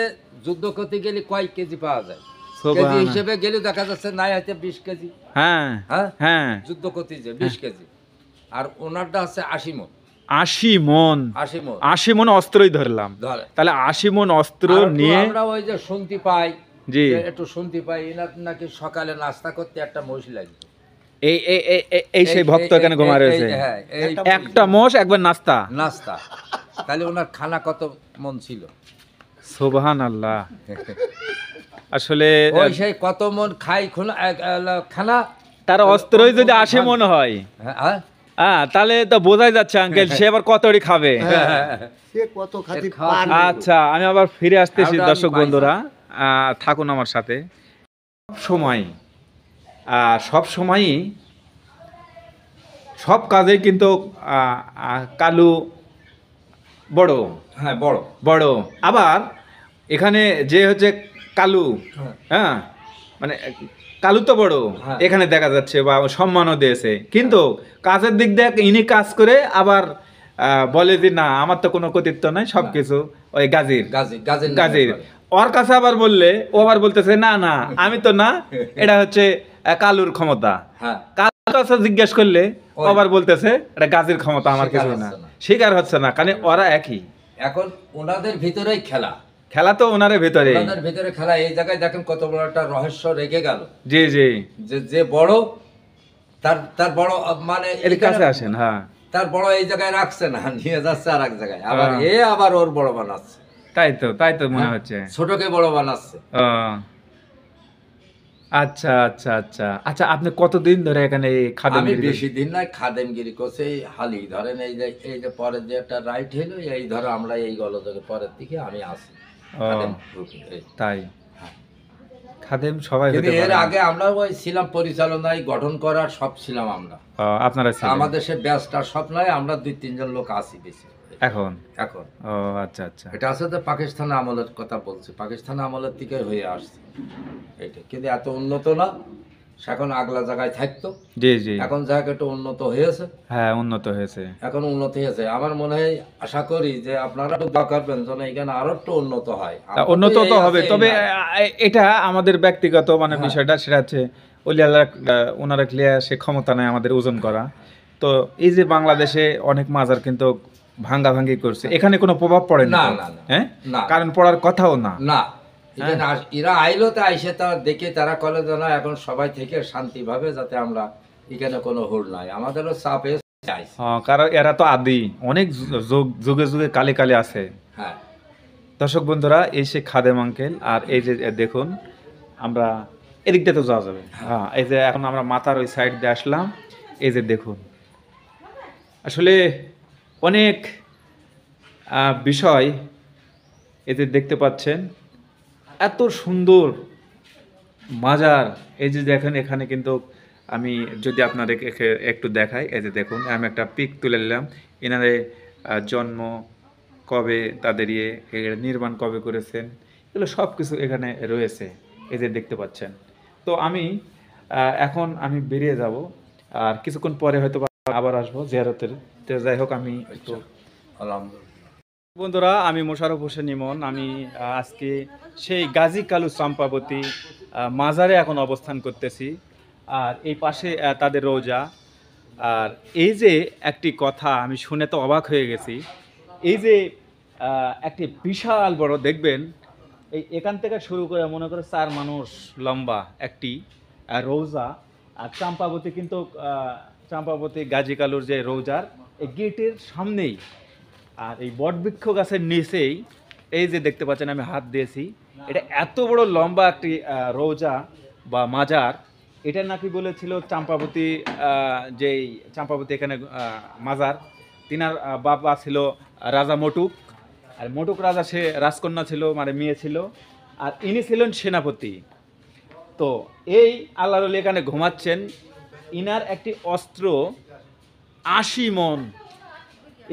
যুদ্ধ করতে গেলে কয় কেজি পাওয়া যায়? কেজি
সুবহানাল্লাহ।
হিসেবে গেলে দেখা যাচ্ছে নাই হয়তো 20 কেজি।
হ্যাঁ
হ্যাঁ,
হ্যাঁ,
যুদ্ধ করতে যে 20 কেজি, আর ওনারটা আছে 80 মণ।
80 মণ।
80 মণ
80 মণ অস্ত্রই ধরলাম,
ধরে।
তাহলে 80 মণ অস্ত্র
আর একটু
নিয়ে।
আমরা ওই যে শুনতে পাই,
জি,
যে একটু শুনতে পাই এনার নাকি সকালে নাস্তা করতে একটা মহিষ লাগবে।
এই এই এই- এই- এই সেই ভক্ত এখানে ঘুমা রয়েছে।
হ্যাঁ, এই
একটা মোষ একবার নাস্তা।
নাস্তা, তাহলে ওনার খানা কত মন ছিল?
সুবহানাল্লাহ। আসলে
ওই সেই কত মন খাই খানা,
তার অস্ত্রই যদি 80 মণ হয়,
হ্যাঁ,
হ্যাঁ, তাহলে তো বোঝাই যাচ্ছে আঙ্কেল সে আবার কতটি খাবে।
সে কত খাতি
খাওয়া
পান।
আচ্ছা, আমি আবার ফিরে আসতেছি
আমরা
দর্শক
পাইছি।
বন্ধুরা, থাকুন আমার সাথে। সব সময়ই সব কাজে কিন্তু কালু বড়,
হ্যাঁ, বড়
বড়। আবার এখানে যে হচ্ছে কালু, হ্যাঁ মানে কালু তো বড়
হ্যাঁ।
এখানে দেখা যাচ্ছে, বা সম্মানও দিয়েছে, কিন্তু কাজের দিক দিয়ে ইনি কাজ করে আবার বলে যে না আমার তো কোনো কর্তৃত্ব নাই, সবকিছু ওই গাজীর
গাজীর
গাজীর। ওর কাছে আবার বললে ও আবার বলতেছে না না আমি তো না, এটা হচ্ছে কালুর ক্ষমতা।
হ্যাঁ,
কালুর কাছে জিজ্ঞেস করলে ও
ওই।
আবার বলতেছে এটা গাজীর ক্ষমতা, আমার
স্বীকার
কিছু না,
হচ্ছে না।
স্বীকার হচ্ছে না, কারণ ওরা একই।
এখন ওনাদের ভিতরেই খেলা,
খেলা তো ওনারের ভেতরে।
ওনাদের ভিতরে খেলা। এই জায়গায় দেখেন কত বড় একটা রহস্য রেখে গেল,
জি জি,
যে বড় তার বড় মানে
এর কাছে আসেন। হ্যাঁ,
তার বড় এই জায়গায় রাখছে না, নিয়ে যাচ্ছে আর এক জায়গায়, আবার আবার ওর বড় বানাচ্ছে,
তাই তো মনে হচ্ছে।
ছোটকে বড় বানাচ্ছে।
ও, আচ্ছা আচ্ছা আচ্ছা আচ্ছা, আপনি কতদিন ধরে এখানে খাদেম?
আমি বেশি দিন নাই খাদেমগিরি করছে, এই হালি ধরেন এই যে পরের যে একটা রাইট হলো, এই ধরো আমরা এই গলযোগের পরের দিকে আমি আসি খাদেম গ্রুপে, এই।
তাই খাদেম সবাই
কিন্তু
হতে
এর
পারে না।
আগে আমরা ওই ছিলাম পরিচালনায়, গঠন করার সব ছিলাম আমরা।
আপনারা ছিলেন।
আমাদের সে ব্যাচটা সব নয়, আমরা 2-3 জন লোক আছি বেশি।
এখন
এখন
ও আচ্ছা আচ্ছা
এটা আছে তো পাকিস্তান আমলের কথা বলছি, পাকিস্তান আমলের থেকে হয়ে আসছে এইটা, কিন্তু এত উন্নত না। এখন আগলা জায়গায় থাকতো,
জি জি
এখন জায়গা একটু উন্নত হয়েছে,
হ্যাঁ উন্নত হয়েছে।
এখন উন্নত হয়েছে। আমার মনে হয়, আশা করি যে আপনারা একটু দোয়া করবেন যেন এখানে আরো একটু উন্নত হয়।
তা
আমরা
উন্নত
এই
তো
আছে,
হবে,
এই
তবে
নাই।
এটা আমাদের ব্যক্তিগত মানে
হ্যাঁ।
বিষয়টা, সেটা হচ্ছে অলি আল্লাহ ওনারা ক্লিয়ার, সে ক্ষমতা নেই আমাদের ওজন করা। তো এই যে বাংলাদেশে অনেক মাজার কিন্তু ভাঙ্গাভাঙ্গি করছে, এখানে কোনো প্রভাব পড়ে
না,
না
না, না।
হ্যাঁ,
না।
কারণ পড়ার কথাও না।
না, এখানে এরা আইলো তো আইসে তা দেখে তারা কলে যে না, এখন সবাই থেকে শান্তিভাবে যাতে আমরা, এখানে কোনো হুড় নাই, আমাদেরও চাপ চাইছে।
কারণ এরা তো আদি অনেক যুগে যুগে কালে কালে আছে।
হ্যাঁ,
দর্শক বন্ধুরা, এই সে খাদেম আঙ্কেল, আর এই যে দেখুন আমরা এদিক দিয়ে তো যাওয়া যাবে। হ্যাঁ, এই যে এখন আমরা মাথার ওই সাইড দিয়ে আসলাম, এই যে দেখুন আসলে অনেক বিষয় এতে দেখতে পাচ্ছেন। এত সুন্দর মাজার, এই যে দেখেন এখানে কিন্তু আমি যদি আপনাদের একটু দেখাই, এই যে দেখুন আমি একটা পিক তুলে নিলাম। এনারে জন্ম কবে, তাদের নির্মাণ কবে করেছেন, এগুলো সব কিছু এখানে রয়েছে, এই যে দেখতে পাচ্ছেন। তো আমি এখন আমি বেরিয়ে যাব, আর কিছুক্ষণ পরে হয়তো আবার আসবো জিয়ারতের। তো যাই হোক, আমি একটু
আলহামদুলিল্লাহ।
বন্ধুরা, আমি মোশাররফ হোসেন ইমন। আমি আজকে সেই গাজী কালু চম্পাবতী মাজারে এখন অবস্থান করতেছি, আর এই পাশে তাদের রোজা। আর এই যে একটি কথা আমি শুনে তো অবাক হয়ে গেছি, এই যে একটি বিশাল বড় দেখবেন, এখান থেকে শুরু করে মনে করে 4 মানুষ লম্বা একটি রোজা। আর চম্পাবতী কিন্তু চম্পাবতী গাজী কালুর যে রোজার এই গেটের সামনেই, আর এই বটবৃক্ষ গাছের নিচেই এই যে দেখতে পাচ্ছেন আমি হাত দিয়েছি, এটা এত বড় লম্বা একটি রোজা বা মাজার। এটা নাকি বলেছিল চম্পাবতী, যেই চম্পাবতী এখানে মাজার, তিনার বাবা ছিল রাজা মটুক, আর মটুক রাজা সে রাজকন্যা ছিল, মানে মেয়ে ছিল, আর ইনি ছিলেন সেনাপতি। তো এই আল্লাহর ওলি এখানে ঘুমাচ্ছেন, ইনার একটি অস্ত্র 80 মণ,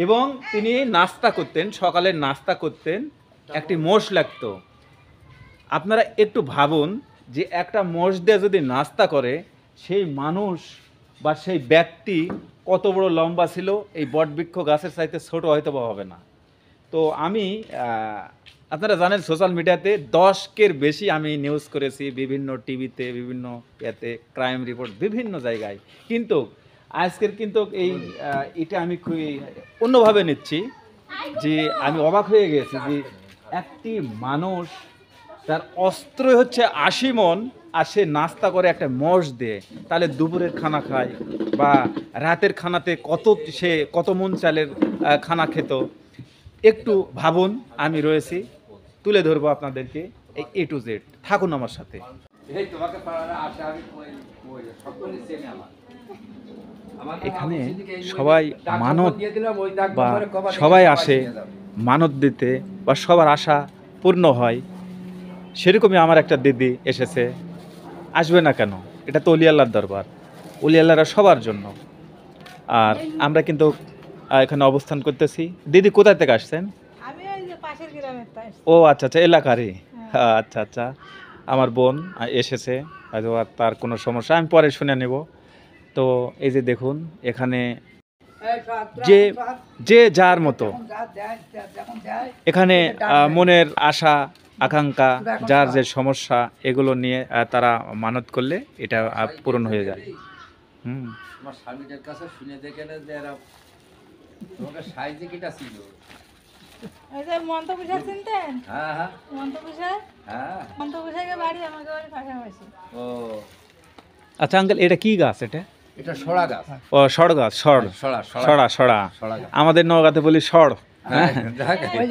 এবং তিনি নাস্তা করতেন, সকালের নাস্তা করতেন, একটি মোষ লাগতো। আপনারা একটু ভাবুন যে একটা মোষ দিয়ে যদি নাস্তা করে, সেই মানুষ বা সেই ব্যক্তি কত বড় লম্বা ছিল, এই বটবৃক্ষ গাছের চাইতে ছোট হয়তো বা হবে না। তো আমি আপনারা জানেন সোশ্যাল মিডিয়াতে 10কের বেশি আমি নিউজ করেছি, বিভিন্ন টিভিতে, বিভিন্ন ইয়াতে, ক্রাইম রিপোর্ট বিভিন্ন জায়গায়, কিন্তু আজকের কিন্তু এটা আমি খুবই অন্যভাবে নিচ্ছি, যে আমি অবাক হয়ে গেছি যে একটি মানুষ, তার অস্ত্র হচ্ছে 80 মণ, আর সে নাস্তা করে একটা মোষ দিয়ে, তাহলে দুপুরের খানা খায় বা রাতের খানাতে সে কত মণ চালের খানা খেত। একটু ভাবুন, আমি রয়েছি, তুলে ধরবো আপনাদেরকে এই A to Z। থাকুন আমার সাথে। এখানে সবাই মানত বা সবাই আসে মানত দিতে, বা সবার আশা পূর্ণ হয়। সেরকমই আমার একটা দিদি এসেছে, আসবে না কেন, এটা তো অলি আল্লাহর দরবার, অলি আল্লাহরা সবার জন্য। আর আমরা কিন্তু এখানে অবস্থান করতেছি। দিদি কোথা থেকে আসছেন?
আমি ওই যে পাশের গ্রামের তাই।
ও আচ্ছা আচ্ছা, এলাকারই। আচ্ছা আচ্ছা, আমার বোন এসেছে, হয়তো আর তার কোনো সমস্যা, আমি পরে শুনে নেব। তো এই যে দেখুন এখানে যে যে যার মতো এখানে মনের আশা আকাঙ্ক্ষা, যার যে সমস্যা, এগুলো নিয়ে তারা মানত করলে এটা পূরণ হয়ে যায়।
আমার স্বামীদের কাছে শুনে দেখেন যে এরা তোমাকে সাইজে কিটা ছিল।
ওই যে মন্তপুষা চিনতেন?
হ্যাঁ হ্যাঁ
মন্তপুষা,
হ্যাঁ।
মন্তপুষাকে বাড়ি আমাকে বাড়ি পাশাপাশি।
ও
আচ্ছা আঙ্কেল, এটা কি গাছ?
এটা সড়া গাছ।
ও সড় গাছ, সড়,
সড়া
সড়া সড়া,
সড়া গাছ।
আমাদের নওগাঁতে বলি সড়।
হ্যাঁ,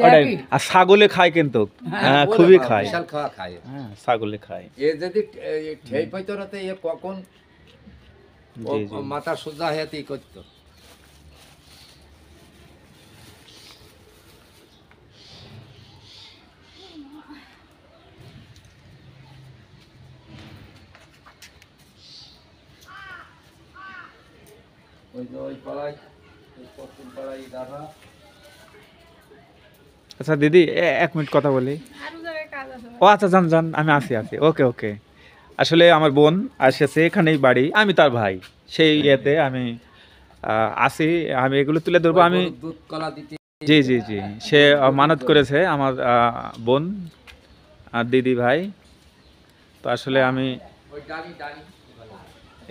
ওটাই। আর ছাগলে খায় কিন্তু, হ্যাঁ খুবই খায়,
বিশাল খাওয়া খায়।
হ্যাঁ ছাগলে খায়।
এ যদি ঠেই পাইতো না তো এ কখন
জি জি।
মাথা সোজা হয়েতেই করতো। ওই যে ওই পাড়ায়, ওই পশ্চিম পাড়ায় দাদা
আচ্ছা দিদি, এক মিনিট কথা বলি।
আরো জায়গায় কাজ আছে।
ও আচ্ছা, যান যান, আমি আছি। ওকে ওকে। আসলে আমার বোন আসেছে, এখানেই বাড়ি, আমি তার ভাই, সেই ইয়েতে আমি আসি, আমি এগুলো তুলে ধরবো। আমি
দুধ কলা দিতে
জি জি জি, সে মানত করেছে আমার বোন আর দিদি ভাই। তো আসলে আমি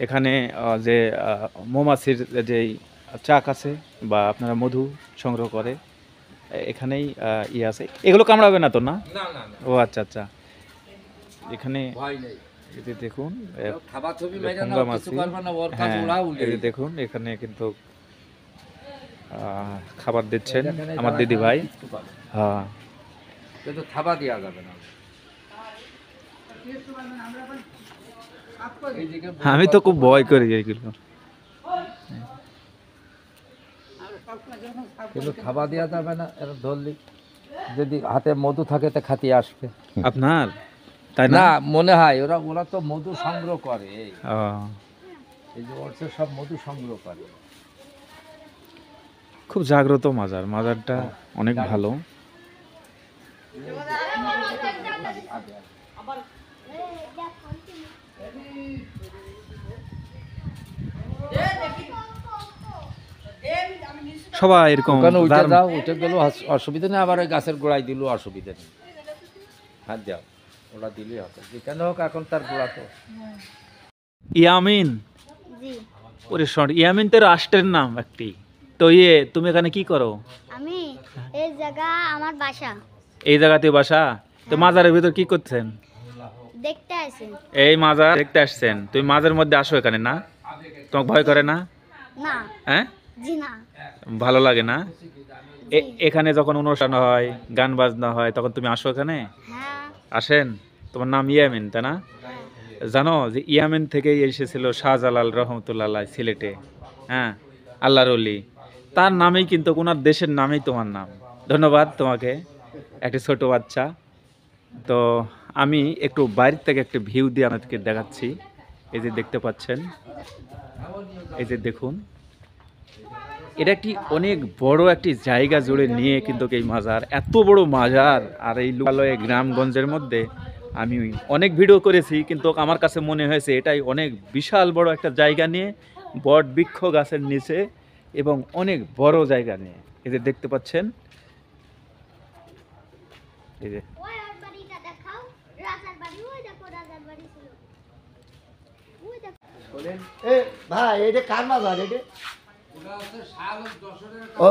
এখানে যে মৌমাছির যেই চাক আছে বা আপনারা মধু সংগ্রহ করে, এখানেই ইয়ে আছে। এগুলো কামড়াবে না তো না?
না না না,
ও আচ্ছা আচ্ছা। এখানে
ভয় নেই।
এই যে দেখুন
খাবার ছবি
এটা
মেরে না,
ফুঙ্গা
কিছু
মাছি।
করবে না, ওর কাজ
হ্যাঁ,
ওরা উল্টে
এই যে দেখুন এখানে কিন্তু খাবার দিচ্ছেন আমার দিদি ভাই। হ্যাঁ,
কিন্তু থাবা দেওয়া যাবে না। এইদিকে
আমি তো খুব ভয় করি এইগুলো।
কিন্তু খাবার দেওয়া যাবে না, এরা ধরলি যদি হাতে মধু থাকে তা খাতিয়ে আসবে।
আপনার তাই না?
না মনে হয় ওরা তো মধু সংগ্রহ করে,
ও,
এই যে ওর সব মধু সংগ্রহ করে।
খুব জাগ্রত মাজার, মাজারটা অনেক ভালো। সবাই এরকম
ওখানে উঠে
যার-
যাও, উঠে গেলেও অসুবিধা নেই, আবার ওই গাছের গোড়ায় দিলেও অসুবিধা নেই। হাত যাও, ওরা দিলেই হবে, যেখানে হোক এখন তার গোড়া তো।
ইয়ামিন,
জি,
ওরে শোন, ইয়ামিন তো রাষ্ট্রের নাম একটি। তো তুমি এখানে কি করো?
আমি এই জায়গা আমার বাসা
এই জায়গাতে বাসা? তো মাজারের ভিতর কি করছেন?
দেখতে আসেন।
এই মাজার দেখতে আসছেন? তুমি মাজারের মধ্যে আসো এখানে না? তোমাকে ভয় করে না?
না,
হ্যাঁ,
জি না,
ভালো লাগে না? এখানে যখন অনুষ্ঠান হয়, গান বাজনা হয়, তখন তুমি আসো এখানে?
হ্যাঁ,
আসেন? তোমার নাম ইয়ামিন তাই না? জানো যে ইয়ামিন থেকেই এসেছিল শাহজালাল রহমতুল্লাহ আলাইহি সিলেটে। হ্যাঁ, আল্লাহর ওলি, তার নামেই কিন্তু ওনার দেশের নামেই তোমার নাম। ধন্যবাদ তোমাকে, একটি ছোট বাচ্চা। তো আমি একটু বাইরে থেকে একটা ভিউ দিয়ে আপনাদেরকে দেখাচ্ছি। এই যে দেখতে পাচ্ছেন, এই যে দেখুন, এটা একটি অনেক বড় একটি জায়গা জুড়ে নিয়ে কিন্তু এই মাজার, এত বড় মাজার। আর এই লোকালয়ে গ্রামগঞ্জের মধ্যে আমি অনেক ভিডিও করেছি, কিন্তু আমার কাছে মনে হয়েছে এটাই অনেক বিশাল বড় একটা জায়গা নিয়ে, বট বৃক্ষ গাছের নিচে, এবং অনেক বড় জায়গা নিয়ে। এই যে দেখতে পাচ্ছেন, এই যে
ওই ওর বাড়িটা দেখাও, রাজার বাড়ি, ওই দেখো রাজার বাড়ি ছিল, ওই দেখো।
এ ভাই, এটা কার মাজার? এটা ও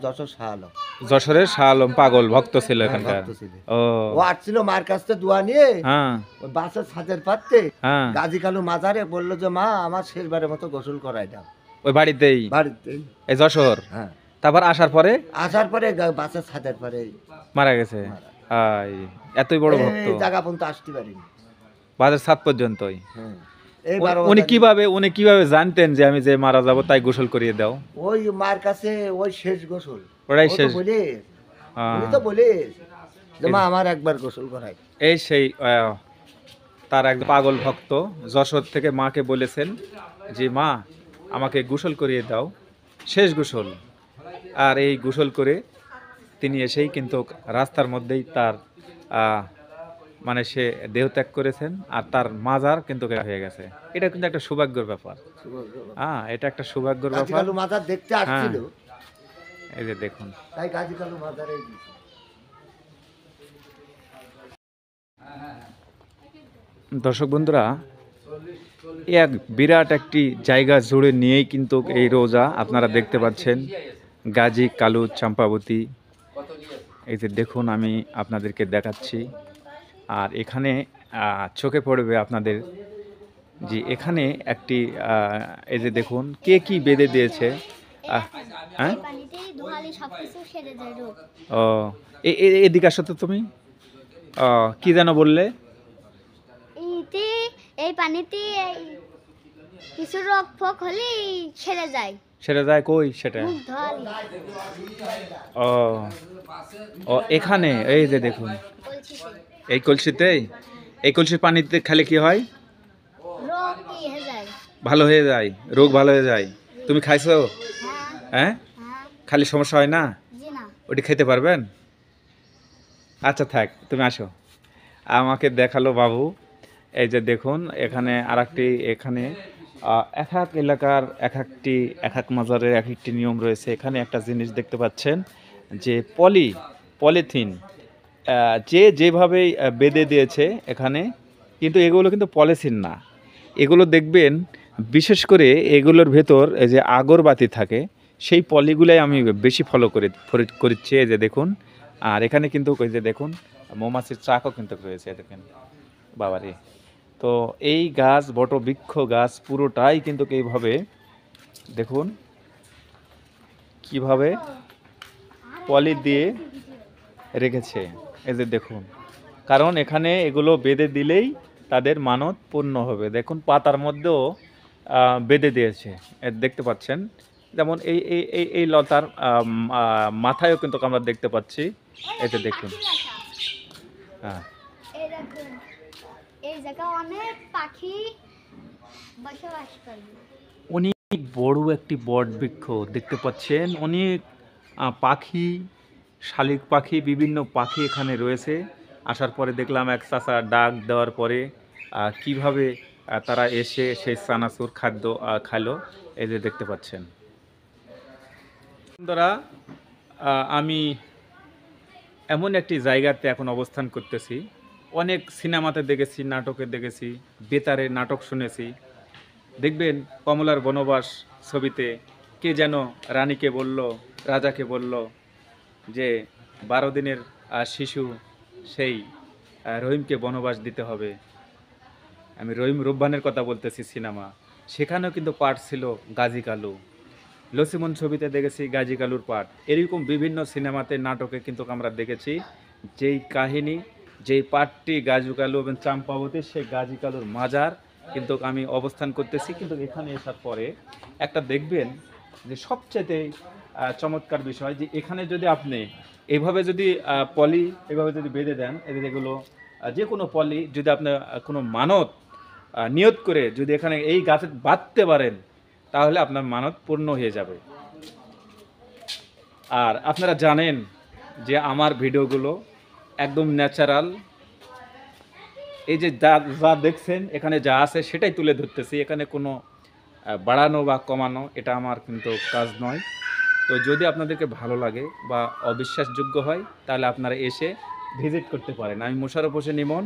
যশোর শাহ আলম
যশোরের শাহ আলম পাগল ভক্ত ছিল এখানকার।
ভক্ত ছিল।
ও
ও আসছিল মার কাছ থেকে দোয়া নিয়ে,
হ্যাঁ
ওই বাসের ছাদের পাত্রে
হ্যাঁ,
গাজী কালু মাজারে বললো যে মা আমার শেষবারের মতো গোসল করাই দাও
ওই বাড়িতেই,
বাড়িতে।
এই যশোর।
হ্যাঁ,
তারপর আসার পরে
আসার পরে বাসের ছাদের পরে
মারা গেছে। আই, এতই বড় ভক্ত,
এই জায়গা পর্যন্ত আসতে পারিনি।
বাজার 7 পর্যন্তই।
হ্যাঁ, এই 12
উনি কিভাবে জানতেন যে আমি যে মারা যাব, তাই গোসল করিয়ে দাও?
ওই মার কাছে ওই শেষ গোসল
ওরাই
ও তো
শেষ।
বলে,
আহ,
উনি তো বলে যে মা আমার একবার গোসল করাই।
এই সেই তার এক পাগল ভক্ত যশোর থেকে মাকে বলেছেন যে মা আমাকে গোসল করিয়ে দাও, শেষ গোসল। আর এই গোসল করে তিনি এসেই কিন্তু রাস্তার মধ্যেই তার মানে সে দেহত্যাগ করেছেন, আর তার মাজার কিন্তু হয়ে গেছে। এটা কিন্তু একটা সৌভাগ্যের ব্যাপার। হ্যাঁ, এটা একটা সৌভাগ্যের
গাজী
ব্যাপার।
কালু মাজার দেখতে আসছিল,
এই যে দেখুন,
তাই গাজী কালু মাজারে গেছে।
দর্শক বন্ধুরা, এক বিরাট একটি জায়গা জুড়ে নিয়েই কিন্তু এই রোজা আপনারা দেখতে পাচ্ছেন, গাজী কালু চম্পাবতী। এই যে দেখুন, আমি আপনাদেরকে দেখাচ্ছি। আর এখানে চোখে পড়বে আপনাদের যে এখানে একটি এই যে দেখুন কে কি বেঁধে দিয়েছে। হ্যাঁ,
এই পানিতেই ধোয়ালে সবকিছু সেরে যায় রোগ।
ও এদিকে আসো তো তুমি। কি যেন বললে?
এই পানিতে কিছু রোগ ফোক হলে সেরে যায়,
সেটা যায় কই সেটা?
মুখ ধোয়ালে।
ও ও এখানে এই যে দেখুন,
কলসিতে
এই কলসিতেই, এই কলসির পানিতে খেলে কি হয়?
রোগ কি হয়ে যায়।
ভালো হয়ে যায়, রোগ ভালো হয়ে যায়। তুমি খাইছো?
হ্যাঁ,
হ্যাঁ,
হ্যাঁ,
খালি সমস্যা হয় না?
জি না,
ওটি খেতে পারবেন? আচ্ছা থাক, তুমি আসো। আমাকে দেখালো বাবু, এই যে দেখুন এখানে আরেকটি, এখানে এক এক এলাকার এক এক মাজারের এক একটি নিয়ম রয়েছে। এখানে একটা জিনিস দেখতে পাচ্ছেন যে পলিথিন যে যেভাবেই বেঁধে দিয়েছে এখানে, কিন্তু এগুলো কিন্তু পলিথিন না। এগুলো দেখবেন বিশেষ করে এগুলোর ভেতর এই যে আগরবাতি থাকে, সেই পলিগুলাই আমি বেশি ফলো করছি। এই যে দেখুন, আর এখানে কিন্তু ওই যে দেখুন মৌমাছির চাকও কিন্তু রয়েছে, দেখেন বাবারে। তো এই গাছ বটবৃক্ষ গাছ পুরোটাই কিন্তু এইভাবে দেখুন কিভাবে পলি দিয়ে রেখেছে, এই যে দেখুন। কারণ এখানে এগুলো বেঁধে দিলেই তাদের মানত পূর্ণ হবে। দেখুন পাতার মধ্যেও বেঁধে দিয়েছে, দেখতে পাচ্ছেন। যেমন এই এই এই এই লতার মাথায়ও কিন্তু আমরা দেখতে পাচ্ছি, এতে দেখুন। হ্যাঁ,
এই দেখুন, এই জায়গায় অনেক পাখি বসবাস করে।
অনেক বড় একটি বট বৃক্ষ দেখতে পাচ্ছেন। অনেক পাখি, শালিক পাখি, বিভিন্ন পাখি এখানে রয়েছে। আসার পরে দেখলাম এক চাচা ডাক দেওয়ার পরে কিভাবে তারা এসে সেই চানাচুর খাদ্য খাইলো, এই যে দেখতে পাচ্ছেন। বন্ধুরা, আমি এমন একটি জায়গাতে এখন অবস্থান করতেছি। অনেক সিনেমাতে দেখেছি, নাটকে দেখেছি, বেতারে নাটক শুনেছি। দেখবেন কমলার বনবাস ছবিতে কে যেন রানীকে বলল, রাজাকে বলল যে 12 দিনের শিশু সেই রহিমকে বনবাস দিতে হবে। আমি রহিম রুব্বানের কথা বলতেছি, সিনেমা। সেখানেও কিন্তু পাঠ ছিল গাজী কালু। লসিমন ছবিতে দেখেছি গাজী কালুর পাঠ। এরকম বিভিন্ন সিনেমাতে নাটকে কিন্তু আমরা দেখেছি যেই কাহিনী, যেই পাঠটি গাজী কালু এবং চাম্পাবতী, সেই গাজী কালুর মাজার কিন্তু আমি অবস্থান করতেছি। কিন্তু এখানে আসার পরে একটা দেখবেন যে সবচেয়ে চমৎকার বিষয় যে এখানে যদি আপনি এইভাবে যদি পলি এভাবে যদি বেঁধে দেন, এগুলো যে কোনো পলি যদি আপনি কোনো মানত নিয়ত করে যদি এখানে এই গাছে বাঁধতে পারেন, তাহলে আপনার মানত পূর্ণ হয়ে যাবে। আর আপনারা জানেন যে আমার ভিডিওগুলো একদম ন্যাচারাল। এই যে যা দেখছেন এখানে যা আছে সেটাই তুলে ধরতেছি। এখানে কোনো বাড়ানো বা কমানো এটা আমার কিন্তু কাজ নয়। তো যদি আপনাদেরকে ভালো লাগে বা অবিশ্বাসযোগ্য হয়, তাহলে আপনারা এসে ভিজিট করতে পারেন। আমি মোশাররফ হোসেন ইমন,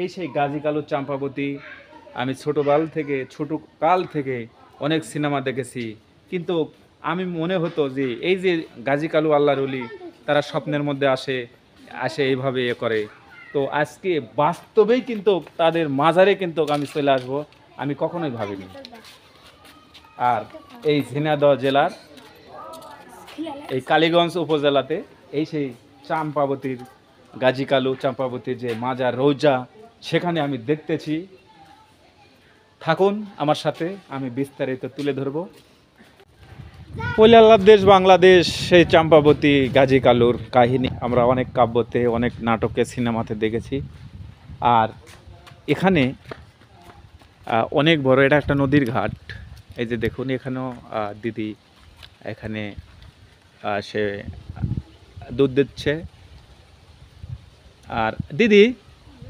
এই সেই গাজী কালু চাম্পাবতী। আমি ছোটোকাল থেকে অনেক সিনেমা দেখেছি, কিন্তু আমি মনে হতো যে এই যে গাজী কালু আল্লাহর ওলি, তারা স্বপ্নের মধ্যে আসে এইভাবে করে। তো আজকে বাস্তবেই কিন্তু তাদের মাজারে কিন্তু আমি চলে আসবো, আমি কখনোই ভাবিনি। আর এই ঝিনাইদহ জেলার এই কালীগঞ্জ উপজেলাতে এই সেই চাম্পাবতীর, গাজী কালু চাম্পাবতীর যে মাজার রৌজা, সেখানে আমি দেখতেছি। থাকুন আমার সাথে, আমি বিস্তারিত তুলে ধরব। আল্লাহর দেশ বাংলাদেশ, সেই চাম্পাবতী গাজী কালুর কাহিনী আমরা অনেক কাব্যতে, অনেক নাটকে, সিনেমাতে দেখেছি। আর এখানে অনেক বড়, এটা একটা নদীর ঘাট। এই যে দেখুন এখানেও দিদি এখানে সে দুধ দিচ্ছে। আর দিদি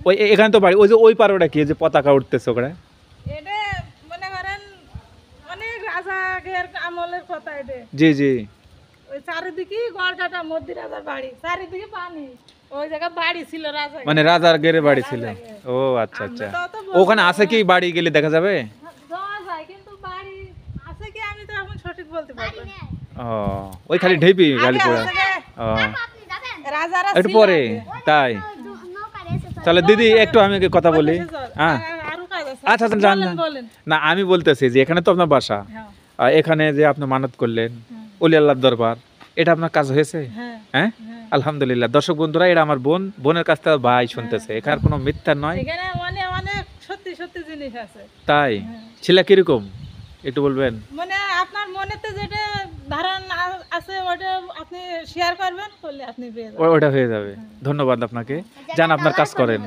ওই এখানে তো বাড়ি, ওই যে ওই পার ওটা কি যে পতাকা উঠতেছে ওখানে?
এটা মনে করেন অনেক রাজাগের আমলের কথা। এটা
জি জি,
ওই চারিদিকে গড়জাটা মধ্যে রাজার বাড়ি, চারিদিকে পানি। ওই জায়গায় বাড়ি ছিল রাজা,
মানে রাজার গেরে বাড়ি ছিল। ও আচ্ছা আচ্ছা, ওখানে আছে কি? বাড়ি গেলে দেখা যাবে?
যাওয়া যায়, কিন্তু বাড়ি আছে কি আমি তো এখন সঠিক বলতে পারবো না।
ও ওই খালি ঢেপি গালি পড়ে। ও
আপনি যাবেন?
রাজারা
একটু পরে তাই।
নৌকার এসে
তাহলে দিদি একটু আমি কথা বলি। হ্যাঁ
আরো কাজ আছে।
আচ্ছা আচ্ছা, যান যান।
বলেন।
না আমি বলতেছি যে এখানে তো আপনার বাসা,
হ্যাঁ
এখানে যে আপনি মানত করলেন ওলি আল্লাহর দরবার, এটা আপনার কাজ হয়েছে?
হ্যাঁ
হ্যাঁ আলহামদুলিল্লাহ। দর্শক বন্ধুরা, এটা আমার বোনের কাছ থেকে ভাই শুনতেছে, এখানে কোনো মিথ্যা নয়।
এখানে অনেক অনেক সত্যি সত্যি জিনিস আছে।
তাই ছিল কিরকম একটু বলবেন?
মানে আপনার মনেতে যেটা ধারণা আছে ওটা আপনি শেয়ার করবেন, করলে আপনি পেয়ে যাবেন।
ওটা হয়ে যাবে। ধন্যবাদ আপনাকে, যান আপনার কাজ করেন।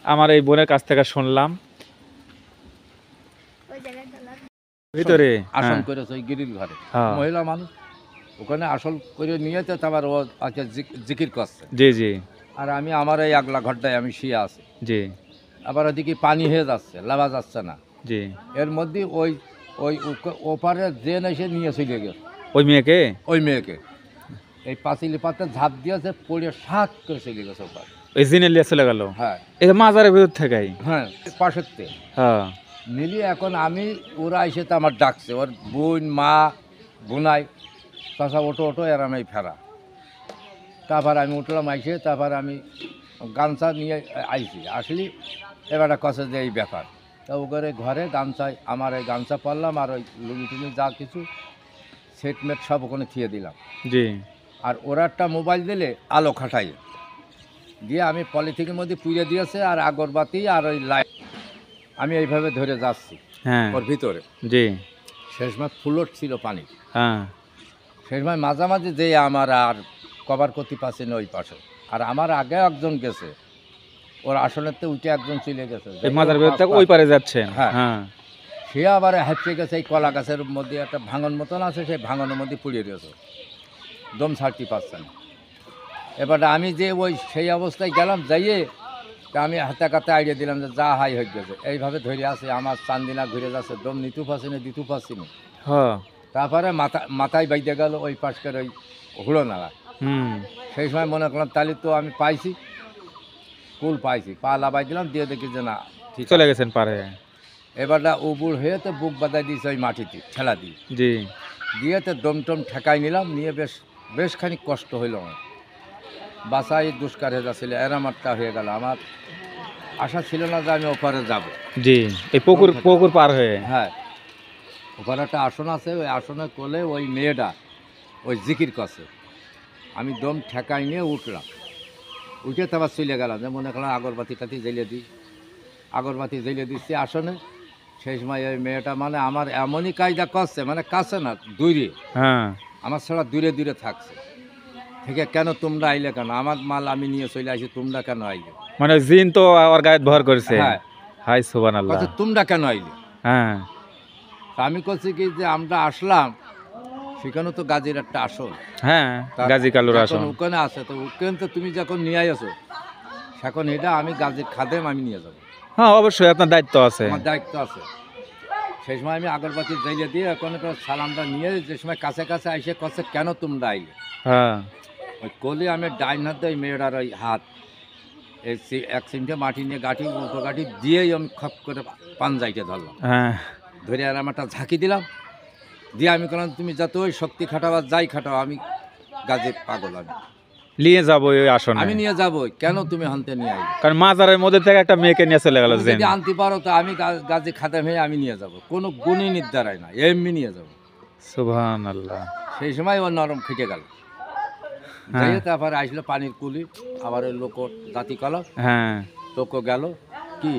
আমার এই বোনের কাছ থেকে শুনলাম
ওই জায়গায় ডলার
ভিতরে
আসন
হ্যাঁ।
করেছে ওই গিরিল ঘরে,
হ্যাঁ।
মহিলা মানুষ ওখানে আসল করে নিয়ে তো তারপর ও আজকে জিকির করছে,
জি জি
আর আমি আমার এই আগলা ঘরটায় আমি শুয়ে আছি।
জি
আবার ওদিকে পানি হয়ে যাচ্ছে, লাভা যাচ্ছে না।
জি।
এর মধ্যে ওই ওই ওপারে জেন এসে নিয়ে চলে গেছে
ওই মেয়েকে?
ওই মেয়েকে। এই পাঁচিলি পাতে ঝাঁপ দিয়েছে, পড়ে সাত করে চলে গেছে ওপার।
ওই জিনে লিয়ে চলে গেল?
হ্যাঁ
এটা মাজারের ভিতর থেকেই?
হ্যাঁ, পাশেরতে
হ্যাঁ।
মিলিয়ে এখন আমি, ওরা এসে তো আমার ডাকছে, ওর বোন মা বোনাই চাষা ওটো ওটো এর আমি ফেরা। তারপর আমি উঠলাম, আইসে তারপর আমি গামছা নিয়ে আইসি, আসলি এবারটা কষে যে এই ব্যাপার। তা ওখানে ঘরে গামছায় আমার এই গামছা পরলাম, আর ওই লুঙ্গি টুঙ্গি যা কিছু সেটমেট সব ওখানে থিয়ে দিলাম।
জি।
আর ওরা একটা মোবাইল দিলে আলো খাটাই দিয়ে আমি পলিথিনের মধ্যে পুড়ে দিয়েছে, আর আগরবাতি আর ওই লাইট আমি এইভাবে ধরে যাচ্ছি
হ্যাঁ।
ওর ভিতরে।
জি।
শেষ সময় ফুলট ছিল পানি,
হ্যাঁ।
শেষ সময় মাঝামাঝি যে আমার আর কভার করতে পারছি না ওই পাশে। আর আমার আগে একজন গেছে, ওর আসনেতে উঠে একজন চলে গেছে,
এই মাজার ভিতর থেকে ওই পারে যাচ্ছেন?
হ্যাঁ।
হ্যাঁ।
সে আবার হাঁপিয়ে গেছে, এই কলা গাছের মধ্যে একটা ভাঙন মতন আছে, সেই ভাঙনের মধ্যে পুড়িয়ে দিয়েছে, দম ছাড়তে পারছে না। এবার আমি যে ওই সেই অবস্থায় গেলাম, যাইয়ে তা আমি হাতে কাতে আইডিয়া দিলাম যে যা হাই হয়ে গেছে, এইভাবে ধরে আছে। আমার চান্দিনা ঘুরে যাচ্ছে, দম নিতেও পারছি না, দিতেও পারছি না।
হ্যাঁ।
তারপরে মাথায় বাইতে গেল ওই পাশকের ওই হুড়ো নালা। সেই সময় মনে করলাম তাহলে তো আমি পাইছি, কুল পাইছি, পা লাবাই দিলাম, দিয়ে দেখি যে না ঠিক
চলে গেছেন পারে।
এবারটা উবুড় হয়ে তো বুক বাঁধাই দিয়েছে ওই মাটিতে ঠেলা দিয়ে।
জি।
দিয়ে তো দম টম ঠেকাই নিলাম, নিয়ে বেশ খানিক কষ্ট হইল আমার। বাসায় দুষ্কার হয়ে যাচ্ছিল, এরামারটা হয়ে গেল। আমার আশা ছিল না যে আমি ওপারে যাব।
জি। এই পুকুর পার হয়ে?
হ্যাঁ, ওপারে একটা আসন আছে, ওই আসনে কোলে ওই মেয়েটা ওই জিকির করছে। আমি দম ঠেকাই নিয়ে উঠলাম, উঠে তো আবার চলে গেলাম, যে মনে করলাম আগরবাতি টাতি জ্বেলে দিই। আগরবাতি জ্বেলে দিচ্ছি আসনে। সেই সময় ওই মেয়েটা মানে আমার এমনই কায়দা করছে, মানে কাছে না দূরে,
হ্যাঁ,
আমার ছাড়া দূরে দূরে থাকছে। থেকে কেন তোমরা আইলে, কেন আমার মাল আমি নিয়ে চলে আসি, তোমরা কেন আইলে?
মানে জিন তো ওর গায়ে ভর করেছে?
হ্যাঁ।
হাই সুবহানাল্লাহ।
কথা তোমরা কেন আইলে?
হ্যাঁ।
তা আমি বলছি কি যে আমরা আসলাম, সেখানে তো গাজীর একটা আসল।
হ্যাঁ, গাজী কালুর আসন
ওখানে আছে, তো ওখানে তো তুমি যখন নিয়ে আসো, এখন এটা আমি গাজীর খাদেম, আমি নিয়ে যাবো।
হ্যাঁ, অবশ্যই আপনার দায়িত্ব আছে।
আমার দায়িত্ব আছে। সেই সময় আমি আগরবাতি জ্বালিয়ে দিয়ে এখন একটা সালামটা নিয়ে, যে সময় কাছে কাছে আইসে কছে কেন তোমরা আইলে?
হ্যাঁ।
ওই কোলে আমি ডাইন হাতে ওই মেয়েটার ওই হাত, এই এক সিমটে মাটি নিয়ে গাঁঠি উল্টো গাঁঠি দিয়েই আমি খপ করে পাঞ্জাইতে ধরলাম।
হ্যাঁ।
ধরে আর আমার একটা ঝাঁকি দিলাম, দিয়ে আমি বললাম তুমি যত ওই শক্তি খাটাও আর যাই খাটাও, আমি গাজীর পাগল, আমি
নিয়ে যাবো ওই আসনে।
আমি নিয়ে যাবো, কেন তুমি হানতে নিয়ে আইলে?
কারণ মাজারের মধ্যে থেকে একটা মেয়েকে নিয়ে চলে গেল
তুমি
জিন।
যদি আনতে পারো তো আমি গাজী খাদেম হয়ে আমি নিয়ে যাব, কোনো গুণী নির্ধারায় না, এমনি নিয়ে যাব।
সুবহানাল্লাহ।
সেই সময় ও নরম খেটে গেল।
হ্যাঁ।
যাই তারপরে আসলো পানির কুলি, আবার ওই লোক জাতি কল,
হ্যাঁ।
লোক গেল কি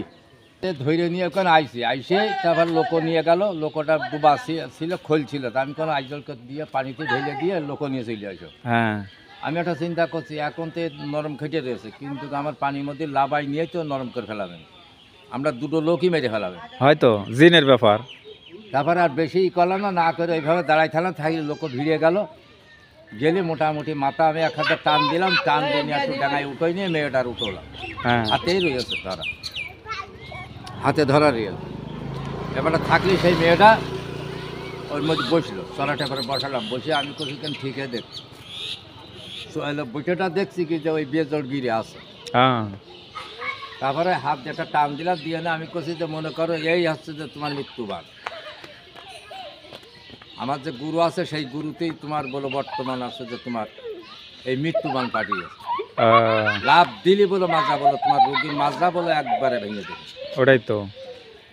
ধৈর্য নিয়ে ওখানে আইসে তারপর লোক নিয়ে গেল। লোকটা ডুবা ছিল, খোল ছিল, তা আমি কোনো আইজলকে দিয়ে পানিতে ঢেলে দিয়ে লোক নিয়ে চলে আসো।
হ্যাঁ।
আমি একটা চিন্তা করছি, এখন তো নরম খেটে রয়েছে, কিন্তু আমার পানির মধ্যে লাবাই নিয়ে তো নরম করে ফেলাবেন, আমরা দুটো লোকই মেরে ফেলাবেন,
হয়তো জিনের ব্যাপার।
তারপরে আর বেশি করলাম না করে এইভাবে দাঁড়াই থাকলাম, থাকলে লোক ভিড়ে গেলে মোটামুটি মাথা আমি এক হাতে টান দিলাম, টান দিয়ে নিয়ে একটু ডাঙায় উঠোই নিয়ে মেয়েটার উঠোলাম।
হ্যাঁ।
হাতেই রয়েছে ধরা, হাতে ধরা রিয়েল। এবারটা থাকলে সেই মেয়েটা ওর মধ্যে বসলো, চলাটা করে বসালাম, বসে আমি করছি কেন ঠিকই দেখছি, বইটা দেখছি কি যে ওই বেজর গিরে আছে।
হ্যাঁ।
তারপরে হাত যেটা টান দিলাম, দিয়ে না আমি করছি যে মনে করো এই হচ্ছে যে তোমার মৃত্যুবান। আমার যে গুরু আছে সেই গুরুতেই তোমার বলো বর্তমান আছে যে তোমার এই মৃত্যুবান পাঠিয়েছে। লাভ দিলি বলো মাজা বলো, তোমার রোগীর মাজা বলো একবারে ভেঙে দেবে।
ওটাই তো,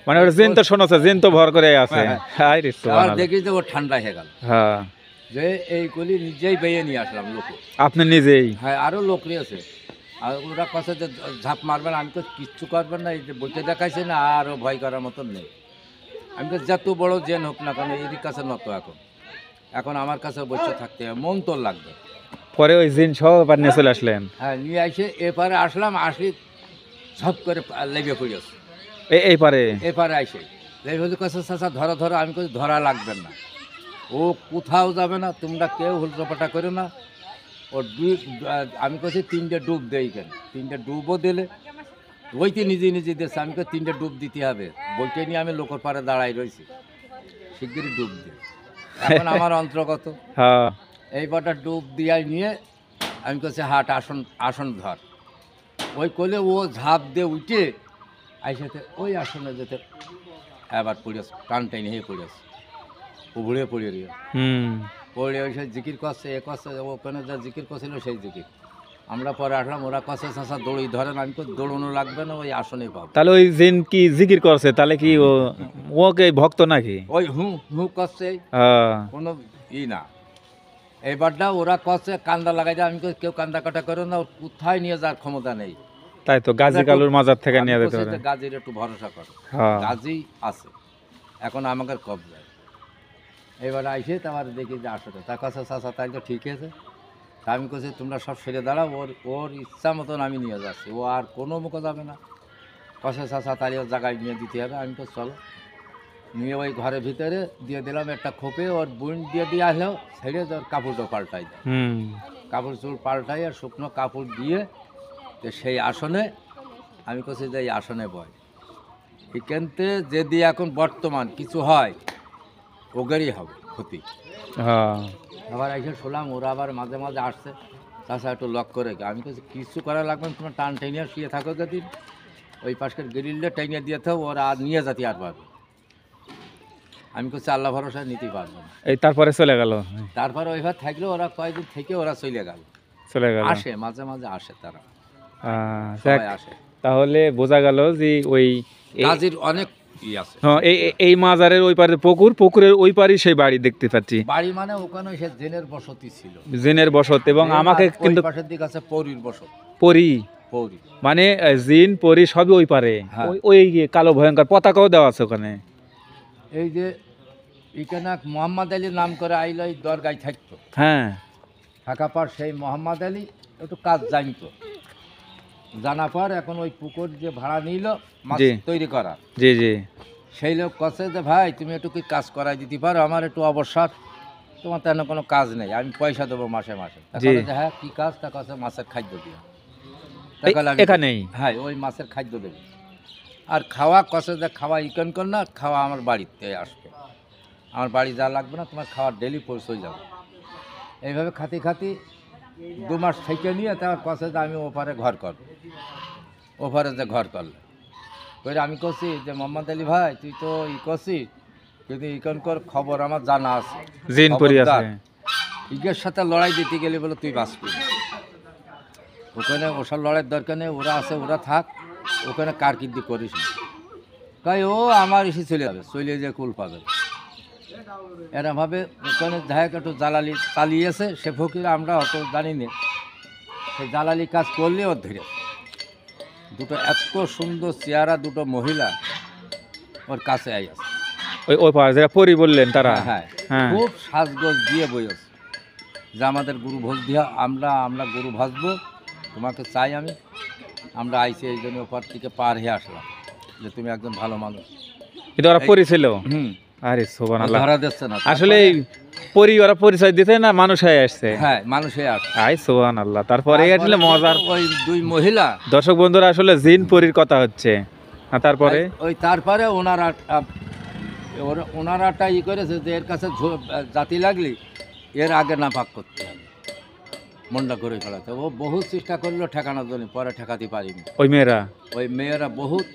মানে ওটা জিন তো শোনাচ্ছে, জিন তো ভর করে আছে। হাই রে
আর
সুবহানাল্লাহ।
দেখি যে ও ঠান্ডা হয়ে গেল।
হ্যাঁ।
যে এইগুলি নিজেই বেয়ে নিয়ে আসলাম লোকে।
আপনি নিজেই?
হ্যাঁ, আরও লোক রয়েছে। আর ওরা কাছে যে ঝাঁপ মারবেন, আমি তো কিচ্ছু করবেন না, এই যে বইতে দেখাইছে না, আরও ভয় করার মতন নেই। আমি তো যত বড় জেন হোক না কেন এর কাছে নত, এখন আমার কাছে বসে থাকতে হবে, মন তোর লাগবে।
পরে ওই জিন সব এবার নিয়ে চলে আসলেন?
হ্যাঁ, নিয়ে এসে এপারে আসলাম, আসি ঝপ করে লেগে পড়েছে
এই পারে?
এপারে আসে লেগে কাছে চাষা ধরা, আমি কিছু ধরা লাগবে না, ও কোথাও যাবে না, তোমরা কেউ হুলচপাটা করো না। ওর আমি কাছে 3টে ডুব দেই কেন, 3টে ডুবও দিলে ওইতে নিজে নিজে দিয়েছে, আমি 3টে ডুব দিতে হবে। বইটা নিয়ে আমি লোকের পাড়ে দাঁড়াই রয়েছি, শিগগিরই ডুব দিই। এখন আমার অন্তর্গত
হ্যাঁ
এইবারটা ডুব দিয়ে নিয়ে আমি কাছে হাট আসন আসন ধর, ওই করলে ও ঝাঁপ দিয়ে উঠে আইসাতে ওই আসনে যেতে এবার পড়েছে, টান টাইনে হয়ে পড়েছে, উভড়ে পড়ে রয়ে পড়ে ওই সেই জিকির করছে, এ করছে, ওখানে যা জিকির করছিল সেই জিকির। আমরা পরে আসলাম, ওরা কষে চাষা দৌড়ি ধরেন, আমি তো দৌড়ানো লাগবে না, ওই আসনে পাবো।
তাহলে ওই জিন কি জিকির করছে, তাহলে কি ওকে ভক্ত নাকি?
ওই হু করছে, কোনো ই না। এইবারটা ওরা করছে কান্দা লাগাই যায়, আমি কেউ কান্দা কাটা করো না, কোথায় নিয়ে যাওয়ার ক্ষমতা নেই।
তাই তো গাজী কালুর মাজার থেকে নিয়ে যেতে পারে।
গাজীর একটু ভরসা করো, গাজী আছে এখন আমাকে কবজায়। এবার আইসে তারপর দেখি যে আসলে তার কাছে চাষা, তাই তো ঠিক আছে। তা আমি বলছি তোমরা সব সেরে দাঁড়াও, ওর ইচ্ছা মতন আমি নিয়ে যাচ্ছি, ও আর কোনো মুখে যাবে না। কষে চাষা তাই ওর জায়গায় নিয়ে দিতে হবে। আমি তো চলো নিয়ে ওই ঘরের ভিতরে দিয়ে দিলাম একটা খোপে, ওর বুন দিয়ে আসলেও ছেড়ে ওর কাপড়টা পাল্টাই দেয়, কাপড় চুল পাল্টাই আর শুকনো কাপড় দিয়ে তো সেই আসনে আমি বলছি যে এই আসনে বয়। এখানতে যদি এখন বর্তমান কিছু হয় ওগেরই হবে ক্ষতি। আবার এসে শুনলাম ওরা আবার মাঝে মাঝে আসছে, তাছাড়া একটু লক করে। আমি বলছি কিছু করা লাগবে না, তোমার টান টেনিয়ে শুয়ে থাকো, যদি ওই পাশের গ্রিলটা টেনিয়ে দিয়ে থাকো, ওরা আর নিয়ে যেতে আর পারবে। আমি বলছি আল্লাহ ভরসা নিতে পারবো না।
এই তারপরে চলে গেল,
তারপরে ওইভাবে থাকলে ওরা কয়েকদিন থেকে ওরা চলে গেল। আসে মাঝে মাঝে আসে তারা, সবাই আসে।
তাহলে বোঝা গেল যে ওই
গাজীর অনেক আছে।
এই মাজারের ওই পারে পুকুর, পুকুরের ওই পারে সেই বাড়ি দেখতে পাচ্ছি।
বাড়ি মানে ওখানে সে জেনের বসতি ছিল,
জিনের বসত। এবং আমাকে কিন্তু
পাশের দিকে আছে পরীর বসত।
পরি
পরী
মানে জিন পরি সবই ওই পারে। ওই কালো ভয়ঙ্কর পতাকাও দেওয়া আছে ওখানে।
এই যে এখানে মোহাম্মদ আলীর নাম করে আইল, এই দরগায় থাকতো।
হ্যাঁ,
থাকা পর সেই মোহাম্মদ আলী একটু কাজ জানতো, জানা পর এখন ওই পুকুর যে ভাড়া নিল মাছ তৈরি করা,
জি জি,
সেই লোক কাছে যে ভাই তুমি একটু কি কাজ করাই দিতে পারো, আমার একটু অবসর, তোমার তেমন কোনো কাজ নেই, আমি পয়সা দেবো মাসে মাসে। হ্যাঁ কি কাজ? তা কাছে মাছের খাদ্য দিয়ে
এখানেই,
হ্যাঁ ওই মাছের খাদ্য দেবে। আর খাওয়া কষে যে খাওয়া ইকন কর না, খাওয়া আমার বাড়িতে আসবে, আমার বাড়ি যা লাগবে না, তোমার খাওয়ার ডেলি পৌঁছে যাবে। এইভাবে খাতি খাতি 2 মাস থেকে নিয়ে তার কষে যে আমি ওপারে ঘর করব, ওপারে যে ঘর করলে করে আমি করছি যে মোহাম্মদ আলী ভাই তুই তো ই করছিস, কিন্তু ইকনকর খবর আমার জানা আছে,
জিন পরি আছে,
ইগের সাথে লড়াই দিতে গেলে বলে তুই বাঁচবি, ওখানে ওসব লড়াইয়ের দরকার নেই, ওরা আছে ওরা থাক, ওখানে কারকির্দি করিস না। তাই ও আমার এসে চলে যাবে, চলে যে কুল পাবে। এরমভাবে ওখানে যাই একটু জালালি চালিয়েছে সে ফকির, আমরা অত জানি না, সেই জালালি কাজ করলে ওর ধরে দুটো এত সুন্দর চেহারা দুটো মহিলা ওর কাছে আই আছে,
ওই পাড়ে যারা পরি বললেন তারা,
হ্যাঁ খুব সাজগোজ দিয়ে বইছে যে আমাদের গুরু ভোজ দিয়া আমরা গুরু ভাসবো, তোমাকে চাই আমি, আমরা আইসি এই জন্য ওপর থেকে পার হয়ে আসলাম যে তুমি একজন ভালো মানুষ।
কিন্তু ওরা পরি ছিল। আরে সুবহানাল্লাহ,
ধরা দিচ্ছে না
আসলে পরি ওরা পরিচয় দিতে না, মানুষ হয়ে আসছে।
হ্যাঁ মানুষ হয়ে আসছে।
আই সুবহানাল্লাহ। তারপরে আসলে মজার
ওই 2 মহিলা,
দর্শক বন্ধুরা আসলে জিন পরির কথা হচ্ছে। তারপরে
ওই তারপরে ওনারাটা ই করেছে যে এর কাছে জাতি লাগলি এর আগে না পাক করতে হবে, মনটা করে ফেলাতে। ও বহুত চেষ্টা করলো ঠেকানোর জন্য, পরে ঠেকাতে পারিনি। ওই মেয়েরা বহুত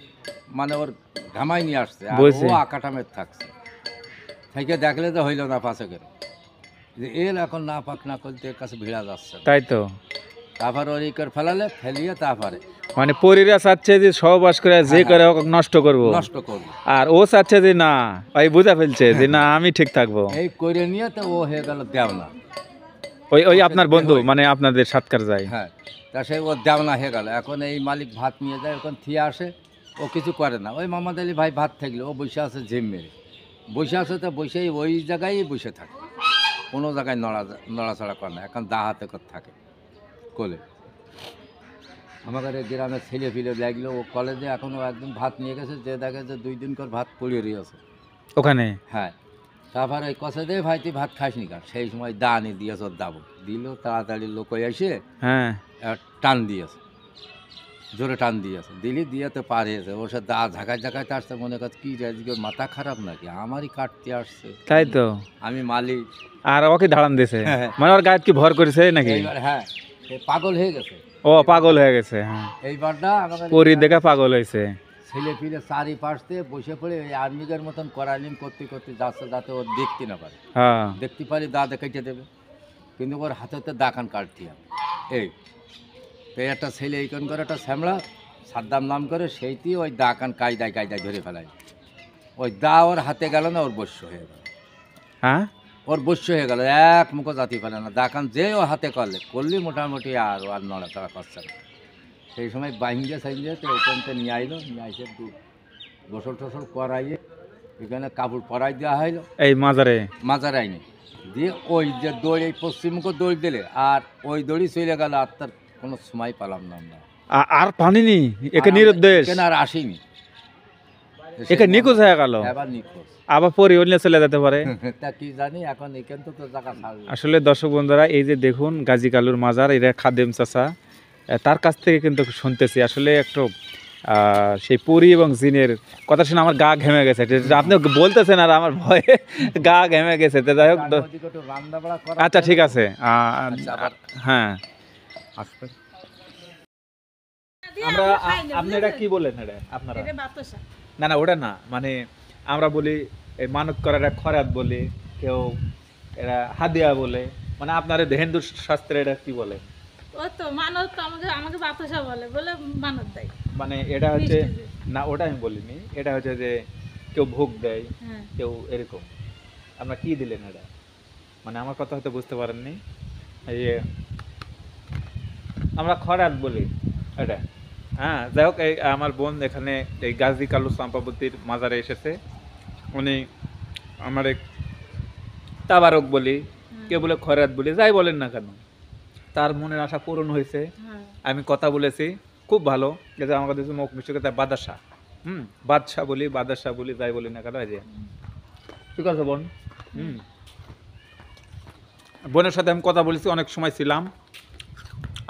মানে ওর ঘামাই নিয়ে আসছে, আর ও আকাটামের থাকছে, থেকে দেখলে তো হইল না পাশে যে এর এখন না পাক না করতে এর কাছে ভিড়া যাচ্ছে,
তাই তো।
তারপর ওর ইকর ফেলালে ফেলিয়ে তারপরে
মানে পরিরা চাচ্ছে যে সহবাস করে যে করে নষ্ট করবো, আর ও চাচ্ছে যে না, ওই বুঝা ফেলছে যে না আমি ঠিক থাকবো,
এই করে নিয়ে তো ও হয়ে গেল দেওনা।
ওই আপনার বন্ধু মানে আপনাদের সাতকার যায়,
হ্যাঁ, তা সে ও দেওনা হয়ে গেল। এখন এই মালিক ভাত নিয়ে যায়, ওখান থিয়ে আসে, ও কিছু করে না। ওই মোহাম্মদ আলী ভাই ভাত থাকলে ও বসে আছে ঝিম মেরে, বসে আছে, তো বসেই ওই জায়গায় বসে থাকে, কোনো জায়গায় নড়াচড়া করে না। এখন দা হাতে করে থাকে কোলে। আমাদের এই গ্রামের ছেলে ফিলে লাগলো, ও কলেজে এখনও একদিন ভাত নিয়ে গেছে, যে দেখে যে 2 দিন করে ভাত পড়িয়ে রয়েছে
ওখানে।
হ্যাঁ, তারপরে ওই কষে দিয়ে ভাই তুই ভাত খাস নি কার, সেই সময় দানি দিয়েছ ওর দাবো দিল, তাড়াতাড়ি লোক এসে
হ্যাঁ
টান দিয়েছে, জোরে টান দিয়েছে, দিলি দিয়ে তো পারিয়েছে, ওর সাথে দা ঝাঁকায় ঝাঁকাইতে আসছে, মনে করছে কি আজকে মাথা খারাপ নাকি, আমারই কাটতে আসছে,
তাই তো।
আমি মালিক।
আর ওকে ধাড়ান দিছে,
হ্যাঁ।
মানে ওর গায়ে কি ভর করেছে নাকি?
এইবার হ্যাঁ সে পাগল হয়ে গেছে,
ও পাগল হয়ে গেছে, হ্যাঁ
এইবারটা আমাকে
পরি দেখে পাগল হয়েছে।
ছেলে ফিরে চারিপাশ দিয়ে বসে পড়ে ওই আর্মিদের মতন করালিম করতে করতে যাচ্ছে, যাতে ও দেখতে না পারে,
হ্যাঁ
দেখতে পারি দাদা কেটে দেবে, কিন্তু ওর হাতেতে দাকান কাটতে হবে। এই তো একটা ছেলে এইখান করে একটা শ্যামলা সাদ্দাম নাম করে, সেইটি ওই দাকান কায়দায় কায়দায় ধরে ফেলায়, ওই দা ওর হাতে গেল না, ওর বস্য হয়ে গেল,
হ্যাঁ
ওর বস্য হয়ে গেল, এক মুখো জাতি ফেলে না, দাকান যে ও হাতে করলি মোটামুটি আর ও আর নড়াচড়া করছে না। সেই সময় বাইঙ্গে সাইঙ্গে তো ওখানতে নিয়ে আইলো, নিয়ে আইসে গোসল টোসল করাইয়ে এখানে কাপড় পরাই দেওয়া হইলো
এই মাজারে।
মাজার আইনে দিয়ে ওই যে দড়ি, এই পশ্চিমকে দড়ি দিলে আর ওই দড়ি চলে গেল, আর তার কোনো সময় পালাম না আমরা।
আর পানিনি একে নিরুদ্দেশ,
কেন আর আসেনি,
একে নিখোঁজ হয়ে গেল,
এবার নিখোঁজ।
আবার পরি অন্য চলে যেতে পারে।
তা কি জানি, এখন এখান তো তো জায়গা ছাড়বে।
আসলে দর্শক বন্ধুরা, এই যে দেখুন গাজী কালুর মাজার, এরা খাদেম চাচা, তার কাছ থেকে কিন্তু শুনতেছি আসলে একটু সেই পরি এবং জিনের কথা শুনে আমার গা ঘেমে গেছে। আপনি বলতেছেন আর আমার ভয়ে গা ঘেমে গেছে। তো যাই হোক, আচ্ছা ঠিক আছে, হ্যাঁ আমরা আপনি এটা কি বলেন এটা আপনারা?
এটা বাতাসা।
না না ওটা না, মানে আমরা বলি এই মানত করাটা খরাত বলি, কেউ এরা হাদিয়া বলে, মানে আপনার হিন্দু শাস্ত্রে এটা কি বলে?
ও তো মানত তো আমাকে বাতাসা বলে মানত দেয়।
মানে এটা হচ্ছে
মিষ্টি যে।
না, ওটা আমি বলিনি, এটা হচ্ছে যে কেউ ভোগ দেয়,
হ্যাঁ
কেউ এরকম। আপনার কি দিলেন এটা? মানে আমার কথা হয়তো বুঝতে পারেননি। এই যে আমরা খরাত বলি এটা, হ্যাঁ যাই হোক। এই আমার বোন এখানে এই গাজী কালু চাম্পাবতীর মাজারে এসেছে, উনি আমার এক তাবারক বলি, কেউ বলে খরাত বলি, যাই বলেন না কেন, তার মনের আশা পূরণ হয়েছে।
হ্যাঁ
আমি কথা বলেছি, খুব ভালো, যে আমার কাছে মুখ মিষ্টি কথা বাদশাহ, বাদশাহ বলি, বাদশাহ বলি, যাই বলি না কেন। এই যে ঠিক আছে বোন, বোনের সাথে আমি কথা বলেছি, অনেক সময় ছিলাম,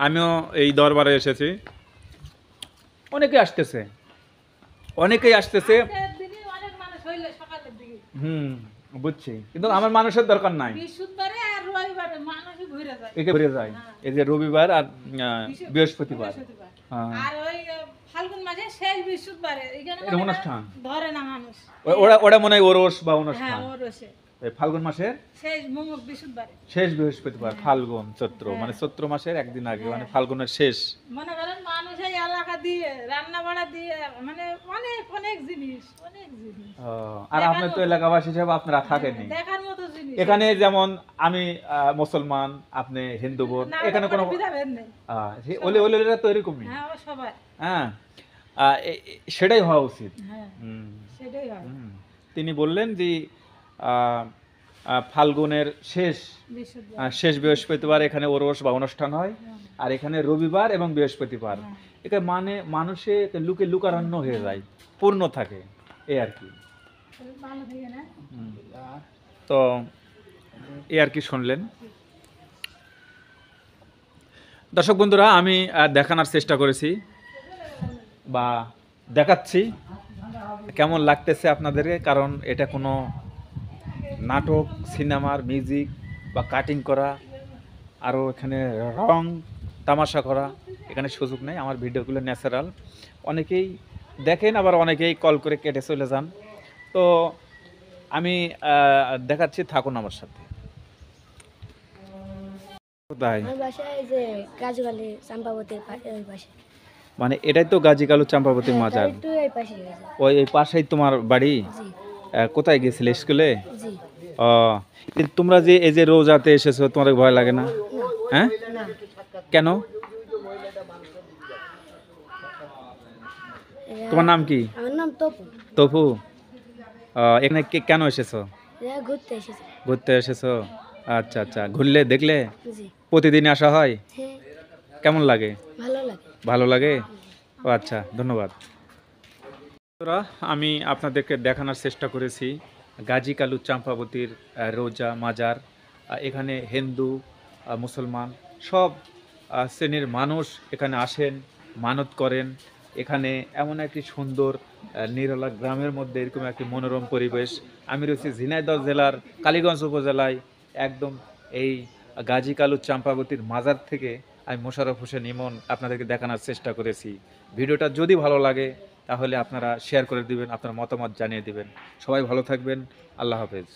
আমিও এই দরবারে এসেছি। অনেকে আসতেছে, অনেকেই আসতেছে,
দিনে অনেক মানুষ হইলে সকালের দিকে
বুঝছি, কিন্তু আমার মানুষের দরকার নাই।
বৃহস্পতিবারে আর রবিবারে মানুষই ঘুরে যায়।
একে ঘুরে যায়, এই যে রবিবার আর বৃহস্পতিবার,
বৃহস্পতিবার।
হ্যাঁ
আর ওই ফাল্গুন মাসে শেষ বৃহস্পতিবারে এখানে
এটা অনুষ্ঠান
ধরে না মানুষ।
ওরা ওটা মনে হয় ওরস বা
হ্যাঁ
অনুষ্ঠান।
ওর ওসে
এই ফাল্গুন মাসের
শেষ বৃহস্পতিবারে
শেষ বৃহস্পতিবার, ফাল্গুন চৈত্র, মানে চৈত্র মাসের একদিন আগে, মানে ফাল্গুনের শেষ।
মনে করেন মানুষ এই এলাকা দিয়ে রান্না বাড়া দিয়ে মানে অনেক অনেক জিনিস, অনেক জিনিস
আর আপনি তো এলাকাবাসী হিসেবে আপনারা থাকেননি
দেখার মতো জিনিস।
এখানে, যেমন আমি মুসলমান, আপনি হিন্দু বোন,
না,
এখানে কোনো
বিধাভেদ নেই।
ওলে ওলেরা তো এরকমই,
হ্যাঁ ও সবাই,
হ্যাঁ সেটাই হওয়া উচিত।
হ্যাঁ সেটাই হয়।
তিনি বললেন যে ফাল্গুনের শেষ
বৃহস্পতিবার
শেষ বৃহস্পতিবার এখানে ওরস বা অনুষ্ঠান হয়, আর এখানে রবিবার এবং বৃহস্পতিবার, এখানে মানে মানুষে লুকে লুকারণ্য হয়ে যায়, পূর্ণ থাকে, এই আর কি।
ভালো থাকে না।
তো এই আর কি শুনলেন দর্শক বন্ধুরা। আমি দেখানোর চেষ্টা করেছি বা দেখাচ্ছি, কেমন লাগতেছে আপনাদেরকে, কারণ এটা কোনো নাটক, সিনেমার মিউজিক বা কাটিং করা, আরও এখানে রং তামাশা করা, এখানে সুযোগ নেই। আমার ভিডিওগুলো ন্যাচারাল, অনেকেই দেখেন, আবার অনেকেই কল করে কেটে চলে যান। তো আমি দেখাচ্ছি, থাকুন আমার সাথে। কোথায়?
আমার বাসায় যে গাছগালি চাম্পাবতীর ওই পাশে।
মানে এটাই তো গাজী কালু চাম্পাবতীর মাজার,
একটু এই পাশে গেছে।
ওই এই পাশেই তোমার বাড়ি?
জি
কোথায় গেছিলে, স্কুলে?
জি।
ও, কিন্তু তোমরা যে এই যে রোজাতে এসেছো, তোমার ভয় লাগে না? হ্যাঁ
না
কেন? তোমার নাম কি?
আমার নাম তপু।
তপু, এখানে কেন এসেছো?
ঘুরতে এসেছি।
ঘুরতে এসেছো, আচ্ছা আচ্ছা। ঘুরলে দেখলে?
জি
প্রতিদিন আসা হয়?
হ্যাঁ
কেমন লাগে?
ভালো লাগে।
ভালো লাগে, ও আচ্ছা, ধন্যবাদ। আমি আপনাদেরকে দেখানোর চেষ্টা করেছি গাজী কালু চাম্পাবতীর রোজা মাজার। এখানে হিন্দু মুসলমান সব শ্রেণীর মানুষ এখানে আসেন, মানত করেন। এখানে এমন একটি সুন্দর নিরলা গ্রামের মধ্যে এরকম একটি মনোরম পরিবেশ। আমি রয়েছি ঝিনাইদহ জেলার কালীগঞ্জ উপজেলায়, একদম এই গাজী কালু চাম্পাবতীর মাজার থেকে আমি মোশাররফ হোসেন ইমন আপনাদেরকে দেখানোর চেষ্টা করেছি। ভিডিওটা যদি ভালো লাগে তাহলে আপনারা শেয়ার করে দিবেন, আপনার মতামত জানিয়ে দিবেন। সবাই ভালো থাকবেন। আল্লাহ হাফেজ।